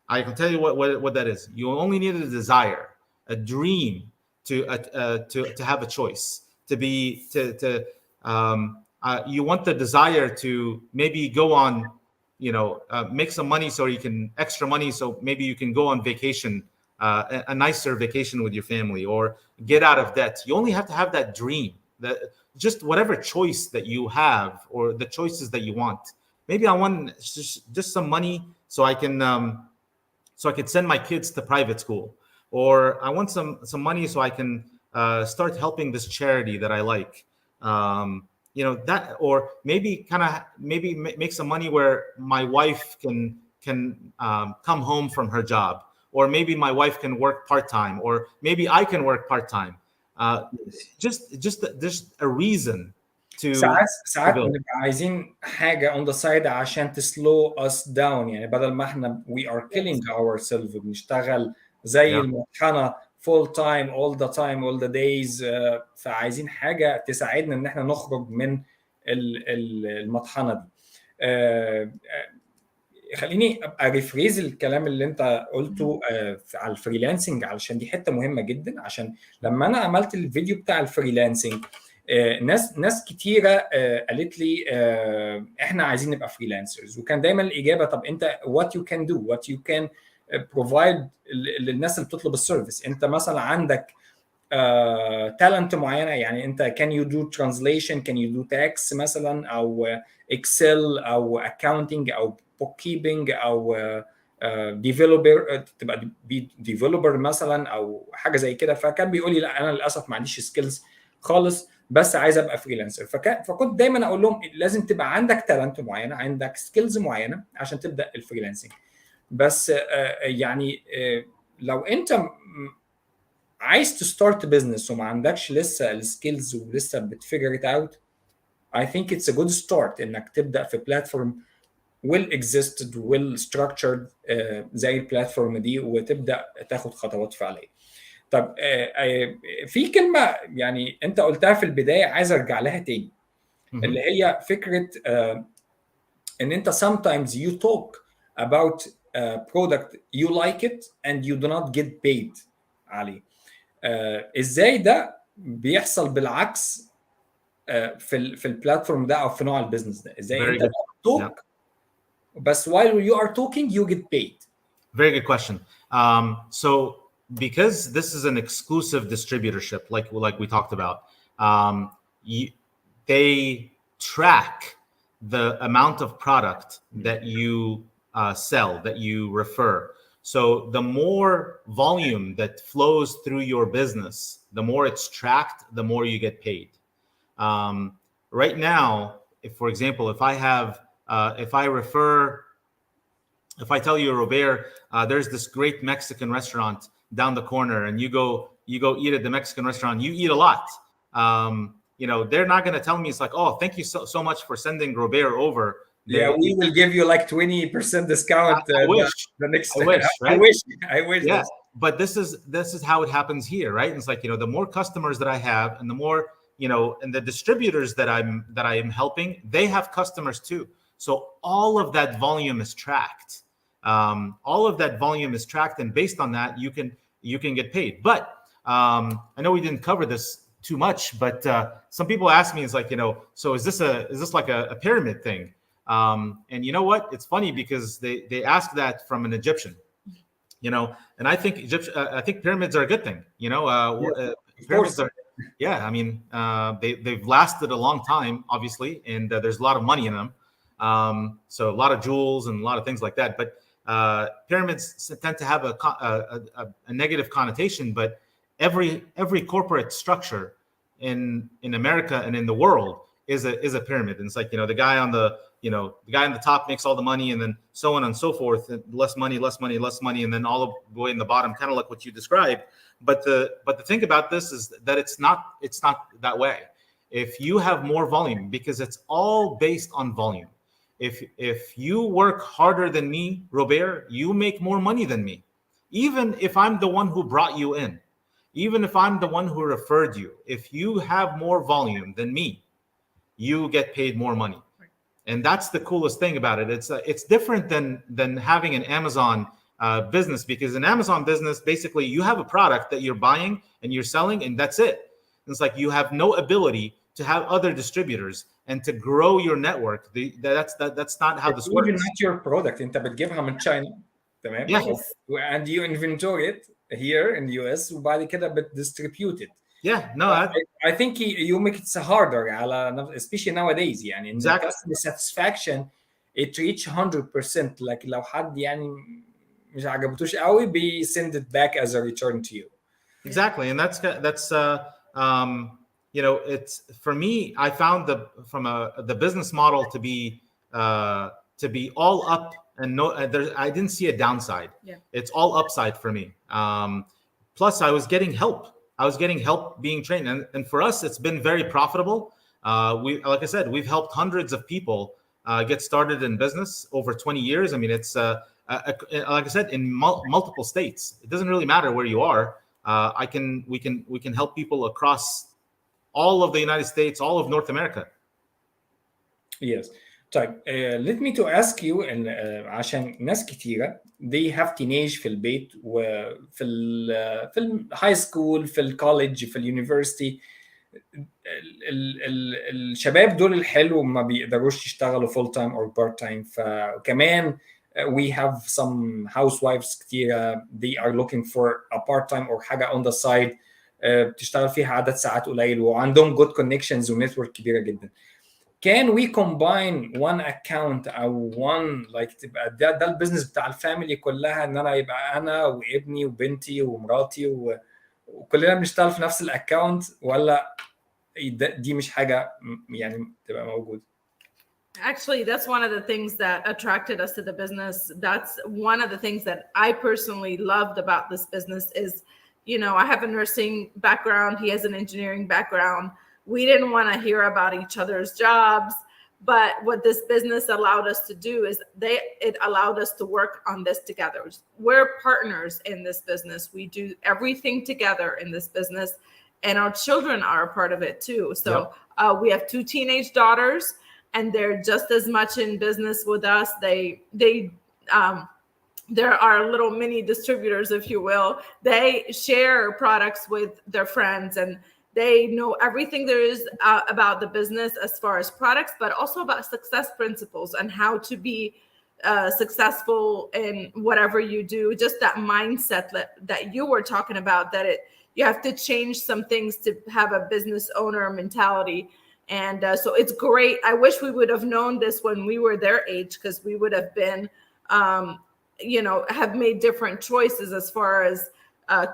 I can tell you what that is. You only need a desire, a dream to have a choice, you want the desire to maybe go on, make some money so you can extra money. So maybe you can go on vacation, a nicer vacation with your family, or get out of debt. You only have to have that dream, that just whatever choice that you have, or the choices that you want. Maybe I want just some money so I can send my kids to private school. Or I want some money so I can start helping this charity that I like, that, or maybe make some money where my wife can come home from her job, or maybe my wife can work part-time, or maybe I can work part-time. Just a reason to ساعات بنبقى عايزين حاجه on the side عشان تسلو us down. يعني بدل ما احنا we are killing ourselves بنشتغل زي المطحنه full time all the time all the days. فعايزين حاجه تساعدنا ان احنا نخرج من المطحنه دي. خليني ابقى ريفريز الكلام اللي انت قلته على الفريلانسنج، علشان دي حته مهمه جدا. عشان لما انا عملت الفيديو بتاع الفريلانسنج ناس كتيره قالت لي احنا عايزين نبقى فريلانسرز، وكان دايما الاجابه طب انت what you can do what you can provide للناس اللي بتطلب السيرفيس. انت مثلا عندك تالنت معينه، يعني انت can you do translation, can you do tax مثلا، او اكسل او accounting او bookkeeping او developer، تبقى developer مثلا او حاجه زي كده. فكان بيقول لي لا انا للاسف ما عنديش سكيلز خالص، بس عايز ابقى فريلانسر. فكنت دايما اقول لهم لازم تبقى عندك تالنت معينه، عندك سكيلز معينه عشان تبدا الفريلانسنج. بس يعني لو انت عايز تستارت بزنس وما عندكش لسه السكيلز ولسه بتفيجر ات اوت، I think it's a good start انك تبدا في بلاتفورم well existed well structured زي البلاتفورم دي، وتبدا تاخد خطوات فعليه. طب في كلمه يعني انت قلتها في البدايه عايز ارجع لها تاني، اللي هي فكره ان انت sometimes you talk about product you like it and you do not get paid عليه. ازاي ده بيحصل بالعكس في البلاتفورم ده او في نوع البيزنس ده؟ ازاي انت talk بس while you are talking you get paid? Very good question. So because this is an exclusive distributorship, like we talked about, they track the amount of product that you sell, that you refer. So the more volume that flows through your business, the more it's tracked, the more you get paid. Right now, if, for example, if I tell you, Robeir, there's this great Mexican restaurant down the corner, and you go eat at the Mexican restaurant, you eat a lot. They're not going to tell me, it's like, oh, thank you so much for sending Robeir over. We will give you like 20% discount. I wish. The next. I wish. Right? I wish. Yeah. But this is how it happens here, right? It's like, the more customers that I have, and the more, and the distributors that I am helping, they have customers too. So all of that volume is tracked. And based on that, you can get paid. But I know we didn't cover this too much, but some people ask me, it's like, so is this like a pyramid thing? And you know what? It's funny because they ask that from an Egyptian, and I think pyramids are a good thing. Pyramids are, I mean, they've lasted a long time, obviously, and there's a lot of money in them. So a lot of jewels and a lot of things like that. But pyramids tend to have a negative connotation. But every corporate structure in America and in the world is a pyramid. And it's like, the guy on the top makes all the money, and then so on and so forth, and less money, and then all the way in the bottom, kind of like what you described. But the thing about this is that it's not that way. If you have more volume, because it's all based on volume. If you work harder than me, Robeir, you make more money than me. Even if I'm the one who brought you in, even if I'm the one who referred you, if you have more volume than me, you get paid more money. And that's the coolest thing about it. It's different than having an Amazon business, because in Amazon business, basically you have a product that you're buying and you're selling, and that's it. It's like you have no ability to have other distributors and to grow your network. That's not how this works. Even not your product. انت بتجيبها من China, تمام? Yes. And you inventory it here in the US, وبعد كده بتdistribute it. Yeah, no, I think you make it harder especially nowadays. يعني in exactly. customer satisfaction it reach 100%. like لو حد مش عجبتوش قوي, be send it back as a return to you. Exactly, and that's it's, for me, I found the business model to be all up, and I didn't see a downside. Yeah. It's all upside for me. Plus, I was getting help. Being trained, and for us, it's been very profitable. Like I said, we've helped hundreds of people get started in business over 20 years. I mean, it's like I said, in multiple states. It doesn't really matter where you are. We can help people across all of the United States, all of North America. Yes. طيب, let me to ask you, عشان ناس كتيرة they have teenage في البيت, وفي الهاي سكول, في الكوليدج, في اليونيفرسيتي. الشباب دول الحلو ما بيقدروش يشتغلوا full time or part time. فكمان we have some housewives كتيرة, they are looking for a part time or حاجة on the side بتشتغل فيها عدد ساعات قليل, وعندهم good connections ونتورك كبيرة جدا. Can we combine one account أو one like تبقى ده البيزنس بتاع الفاميلي كلها, ان انا يبقى انا وابني وبنتي ومراتي وكلنا بنشتغل في نفس الاكونت, ولا دي مش حاجة تبقى موجودة؟ Actually, that's one of the things that attracted us to the business. That's one of the things that I personally loved about this business is, I have a nursing background. He has an engineering background. We didn't want to hear about each other's jobs, but what this business allowed us to do is it allowed us to work on this together. We're partners in this business. We do everything together in this business, and our children are a part of it too. So we have 2 teenage daughters, and they're just as much in business with us. There are little mini distributors, if you will. They share products with their friends, and they know everything there is about the business as far as products, but also about success principles and how to be successful in whatever you do. Just that mindset that you were talking about, that you have to change some things to have a business owner mentality. And so it's great. I wish we would have known this when we were their age, because we would have been, have made different choices as far as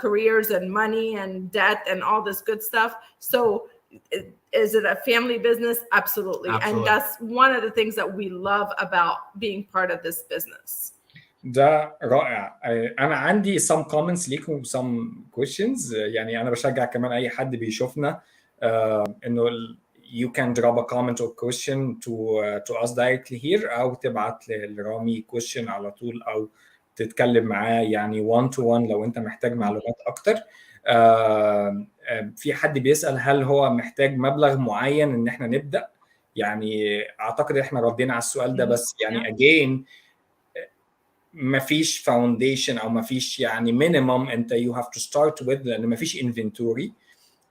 careers and money and debt and all this good stuff. So is it a family business? Absolutely. And that's one of the things that we love about being part of this business. ده رائع. انا عندي some comments ليكم some questions. يعني انا بشجع كمان اي حد بيشوفنا انه you can drop a comment or question to us directly here, او تبعت لرامي question على طول، او تتكلم معاه يعني one to one لو انت محتاج معلومات اكتر. في حد بيسأل هل هو محتاج مبلغ معين ان احنا نبدأ؟ يعني اعتقد احنا ردينا على السؤال ده، بس يعني again مفيش فاونديشن او مفيش يعني مينيمم انت you have to start with، لان مفيش inventory.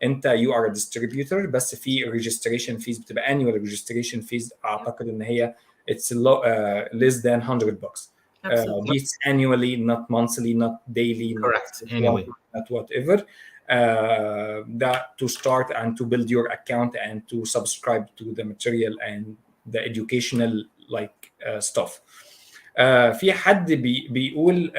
انت you are a distributor، بس في registration fees بتبقى annual registration fees. اعتقد ان هي it's less than $100. It's annually, not monthly, not daily. Correct. Annually. Not whatever. That to start and to build your account and to subscribe to the material and the educational stuff. في حد بيقول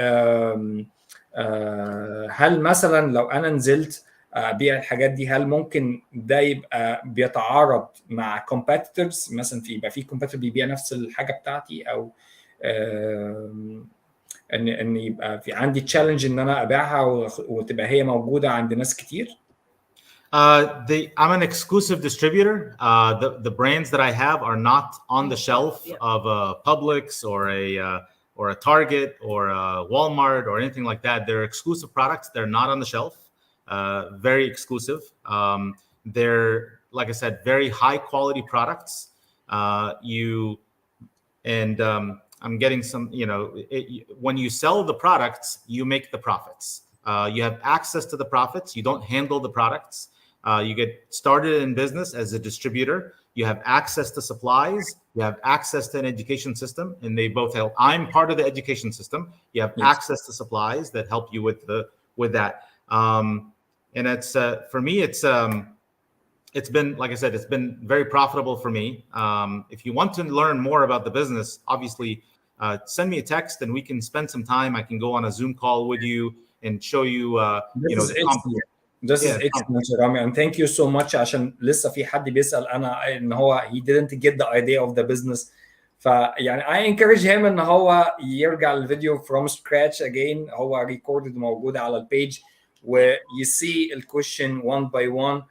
هل مثلا لو انا نزلت ابيع الحاجات دي، هل ممكن ده يبقى بيتعارض مع competitors؟ مثلا يبقى في competitor بيبيع نفس الحاجه بتاعتي، او ان يبقى في عندي تشالنج ان انا ابيعها وتبقى هي موجوده عند ناس كتير. I'm an exclusive distributor. The brands that I have are not on the shelf of a Publix or a Target or a Walmart or anything like that. They're exclusive products. They're not on the shelf. Very exclusive. They're, like I said, very high quality products. I'm getting some, when you sell the products, you make the profits. You have access to the profits. You don't handle the products. You get started in business as a distributor. You have access to supplies. You have access to an education system, and they both help. I'm part of the education system. You have access to supplies that help you with that. And it's for me, it's been, like I said, it's been very profitable for me. If you want to learn more about the business, obviously, send me a text and we can spend some time. I can go on a Zoom call with you and show you, This is excellent, Rami, and thank you so much. عشان لسه في حد بيسأل أنا إن هو he didn't get the idea of the business. فيعني I encourage him إن هو يرجع الفيديو from scratch again. هو recorded موجودة على البيج و you see the question one by one.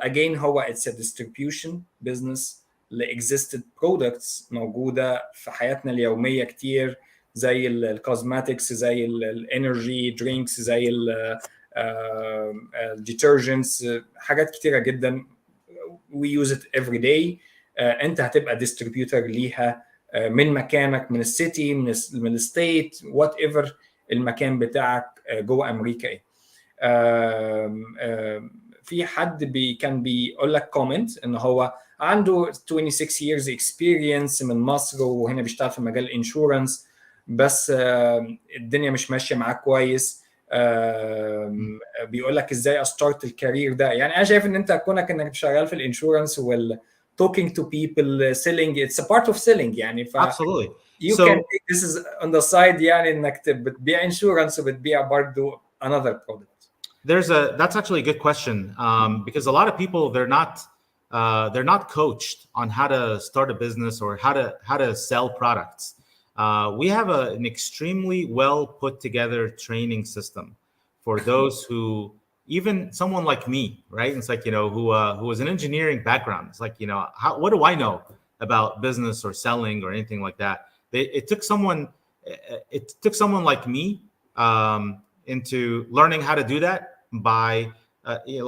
Again هو it's a distribution business ل existed products موجودة في حياتنا اليومية كتير، زي الكوزماتكس، زي الانرجي درينكس، زي detergents، حاجات كتيرة جدا we use it every day. انت هتبقى distributor ليها من مكانك، من السيتي، من الستيت، whatever المكان بتاعك جوه امريكا ايه. في حد كان بيقول لك كومنت ان هو عنده 26 years experience من مصر، وهنا بيشتغل في مجال الانشورنس، بس الدنيا مش ماشيه معاه كويس. بيقول لك ازاي استارت الكارير ده. يعني انا شايف ان انت كونك انك شغال في الانشورنس talking to people, selling, it's a part of selling يعني. Absolutely. You can take this is on the side يعني انك بتبيع انشورنس وبتبيع برضو another product. That's actually a good question, because a lot of people they're not coached on how to start a business or how to sell products. We have an extremely well put together training system for those who, even someone like me, right? It's like, who was an engineering background. It's like, what do I know about business or selling or anything like that? It took someone like me into learning how to do that by,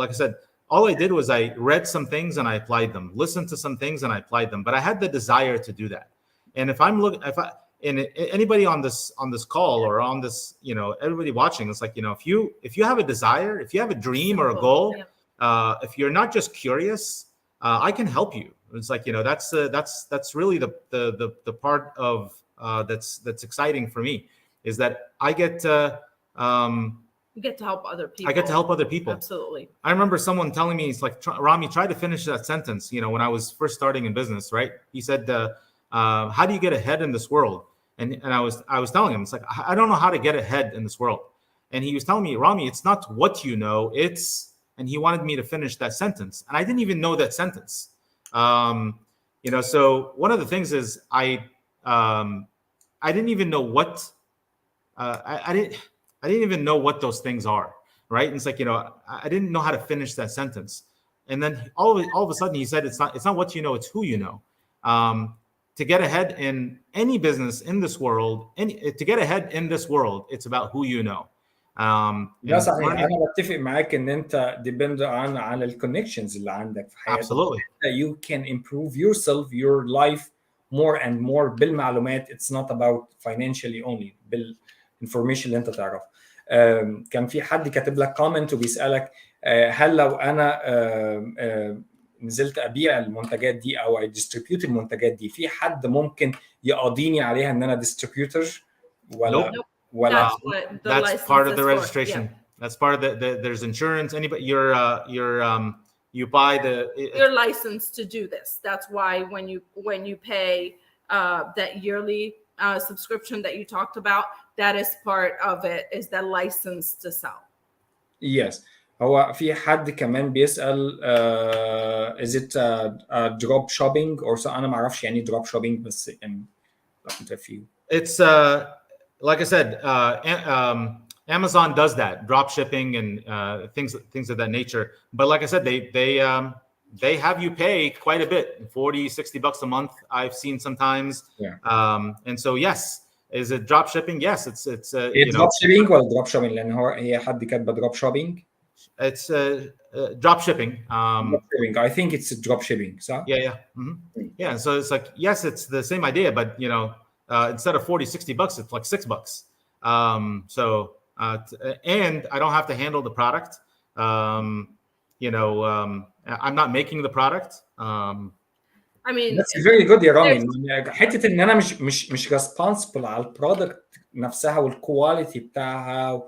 like I said, all I did was I read some things and I applied them, listened to some things and I applied them, but I had the desire to do that. And and anybody on this call or on this, everybody watching, it's like, if you have a desire, if you have a dream or a goal, if you're not just curious, I can help you. It's like, that's really the part of that's exciting for me, is that I get You get to help other people. I get to help other people. Absolutely. I remember someone telling me, it's like, Rami, try to finish that sentence. When I was first starting in business, right? He said, how do you get ahead in this world? And I was telling him, it's like, I don't know how to get ahead in this world. And he was telling me, Rami, it's not what you know, and he wanted me to finish that sentence. And I didn't even know that sentence. So one of the things is I didn't even know what, I didn't even know what those things are, right? And it's like, I didn't know how to finish that sentence. And then all of a sudden he said, it's not what you know, it's who you know. To get ahead in any business in this world, it's about who you know. ده صحيح. انا بتفق معاك ان انت depend على الكونكشنز اللي عندك في حياتك. Absolutely. You can improve yourself, your life more and more بالمعلومات. It's not about financially only, بالinformation اللي انت تعرف. كان في حد كاتب لك كومنت وبيسألك هل لو انا نزلت ابيع المنتجات دي او اديستريبيوت المنتجات دي، في حد ممكن يقاضيني عليها ان انا ديستريبيوتر ولا Nope. ولا that's part of the registration. That's part of the there's insurance. Anybody, you buy you're licensed to do this. That's why when you pay that yearly subscription that you talked about, that is part of it, is the license to sell. Yes. هو في حد كمان بيسأل is it drop shopping or so. أنا ما أعرفش يعني drop shopping بس يعني it's like I said, Amazon does that, drop shipping and things of that nature. But like I said, they have you pay quite a bit, $40-$60 a month. I've seen sometimes. Yeah. And so yes, is it drop shipping? Yes, it's drop shipping ولا drop shopping؟ لأن هي حد كاتبة drop shopping. It's drop shipping. Drop shipping. I think it's drop shipping. So yeah. Mm-hmm. Yeah. So it's like, yes, it's the same idea, but instead of $40-$60, it's like $6. And I don't have to handle the product. I'm not making the product. I mean, that's very good يا رامي. حتة إن أنا مش responsible على البرودكت نفسها والكواليتي بتاعها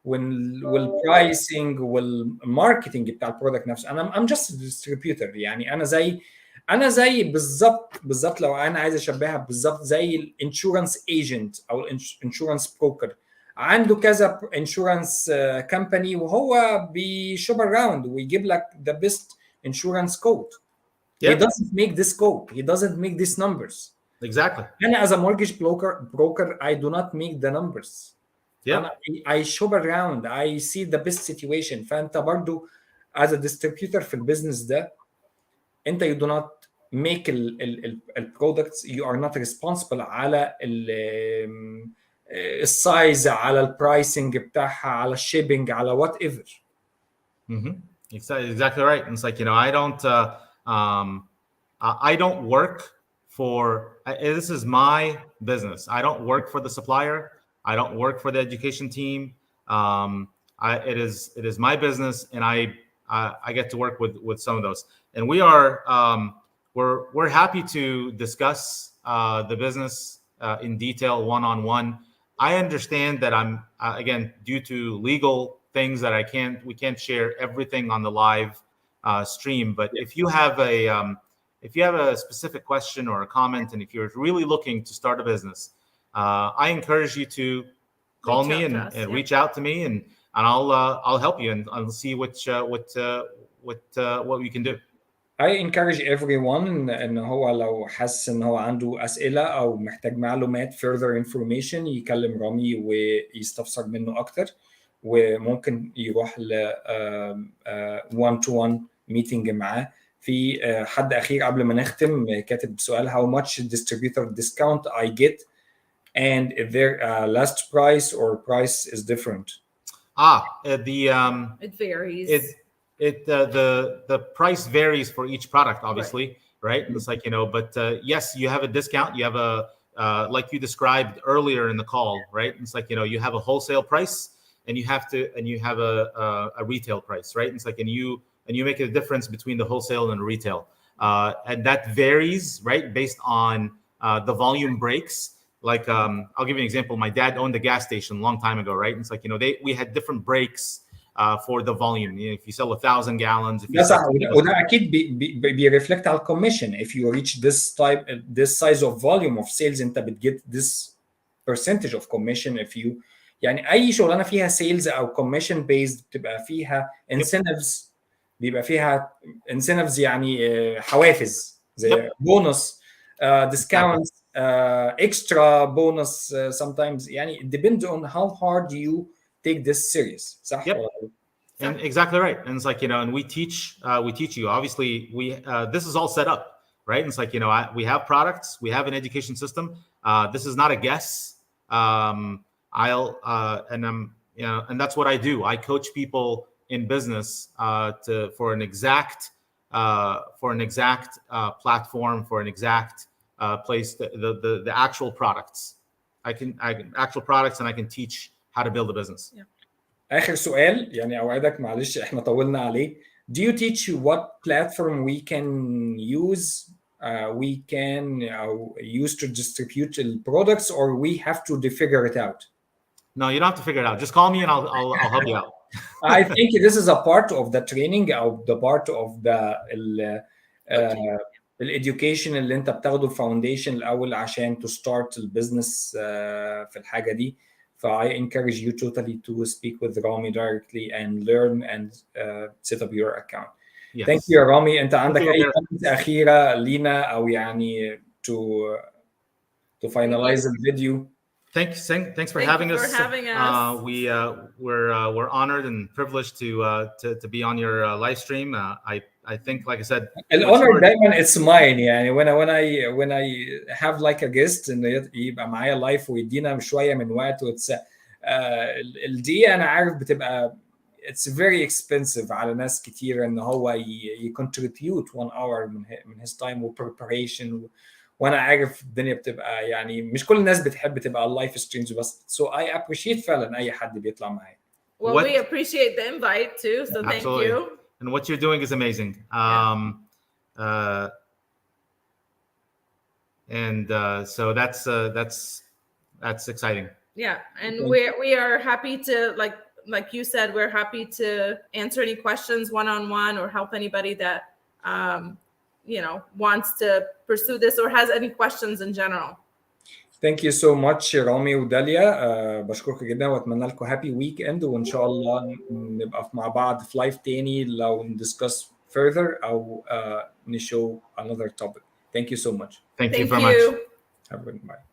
والبرايسنج والماركتنج بتاع البرودكت نفسه. I'm just a distributor. يعني أنا زي بالظبط لو أنا عايز أشبهها بالظبط زي الانشورنس ايجنت أو الانشورنس بروكر، عنده كذا انشورنس كمباني وهو بيشوب اراوند ويجيب لك the best insurance quote. He doesn't make this quote. He doesn't make these numbers. Exactly. And as a mortgage broker, I do not make the numbers. Yeah. I shop around. I see the best situation. فأنت برضو as a distributor في البيزنس ده، أنت you do not make ال products. You are not responsible على السايز، على البرايسنج بتاعها، على الشيبنج، على whatever. Exactly right. And it's like, I don't work for, this is my business. I don't work for the supplier. I don't work for the education team. It is my business, and I get to work with some of those. And we are we're happy to discuss the business in detail, one-on-one. I understand that I'm again, due to legal things, that we can't share everything on the live stream. But if you have a specific question or a comment, and if you're really looking to start a business, I encourage you to call me and reach out to me, and I'll help you, and I'll see what we can do. I encourage everyone إن هو لو حس إن هو عنده أسئلة أو محتاج معلومات further information يكلم رامي ويستفسر منه أكتر، وممكن يروح ل one to one meeting معاه. في حد أخير قبل ما نختم كاتب سؤال: how much distributor discount I get, and if their last price or price is different? It varies. The price varies for each product, obviously, right? It's like, but yes, you have a discount. You have a like you described earlier in the call, right? It's like, you have a wholesale price, and you have a retail price, right? It's like, and you make a difference between the wholesale and the retail, and that varies, right, based on the volume breaks. like I'll give you an example. My dad owned a gas station a long time ago, right? And it's like, we had different breaks for the volume. If you sell 1,000 gallons, if you ده صح. sell وده اكيد بيرفلكت على الكوميشن. if you reach this size of volume of sales انت بتجيت this percentage of commission. if you يعني اي شغلانه فيها سيلز او كوميشن بيزد بتبقى فيها incentives. بيبقى فيها incentives يعني حوافز زي بونص discounts extra bonus sometimes. يعني it depends on how hard you take this serious. صح؟ And exactly right. And it's like, and we teach you. Obviously, this is all set up, right? And it's like, we have products, we have an education system. This is not a guess. And that's what I do. I coach people in business for an exact platform, for an exact place. The actual products. I can actual products, and I can teach how to build a business. Yeah. آخر سؤال يعني أوعدك معلش إحنا طولنا عليه. Do you teach what platform we can use use to distribute the products, or we have to figure it out? No, you don't have to figure it out. Just call me and I'll help you out. I think this is a part of the training or the part of the education اللي أنت بتاخده الفاونديشن الأول عشان to start البيزنس في الحاجة دي. I encourage you totally to speak with Rami directly and learn and set up your account. Yes. Thank you, Rami. أنت عندك أي comments أخيرة لينا أو يعني to finalize the video? Thanks for having us. We're honored and privileged to be on your live stream. I think, like I said, الhonor دايما it's mine. يعني when I have like a guest إنه يبقى معايا لايف ويدينا شوية من وقته. الدقيقة أنا عارف بتبقى it's very expensive على ناس كتير إن هو contribute 1 hour من his time و preparation. وانا عارف الدنيا بتبقى يعني مش كل الناس بتحب تبقى اللايف ستريمز بس. so I appreciate فعلا اي حد بيطلع معايا. Well, we appreciate the invite too, so thank you. And what you're doing is amazing. So that's exciting. Yeah, and we are happy to like you said, we're happy to answer any questions one-on-one or help anybody that wants to pursue this or has any questions in general. Thank you so much رامي وداليا. بشكركم جدا واتمنى لكم هابي ويك اند وان شاء الله نبقى مع بعض في لايف تاني لو ندiscuss further او نشوف another topic. Thank you so much. Thank you very much. Have a good night.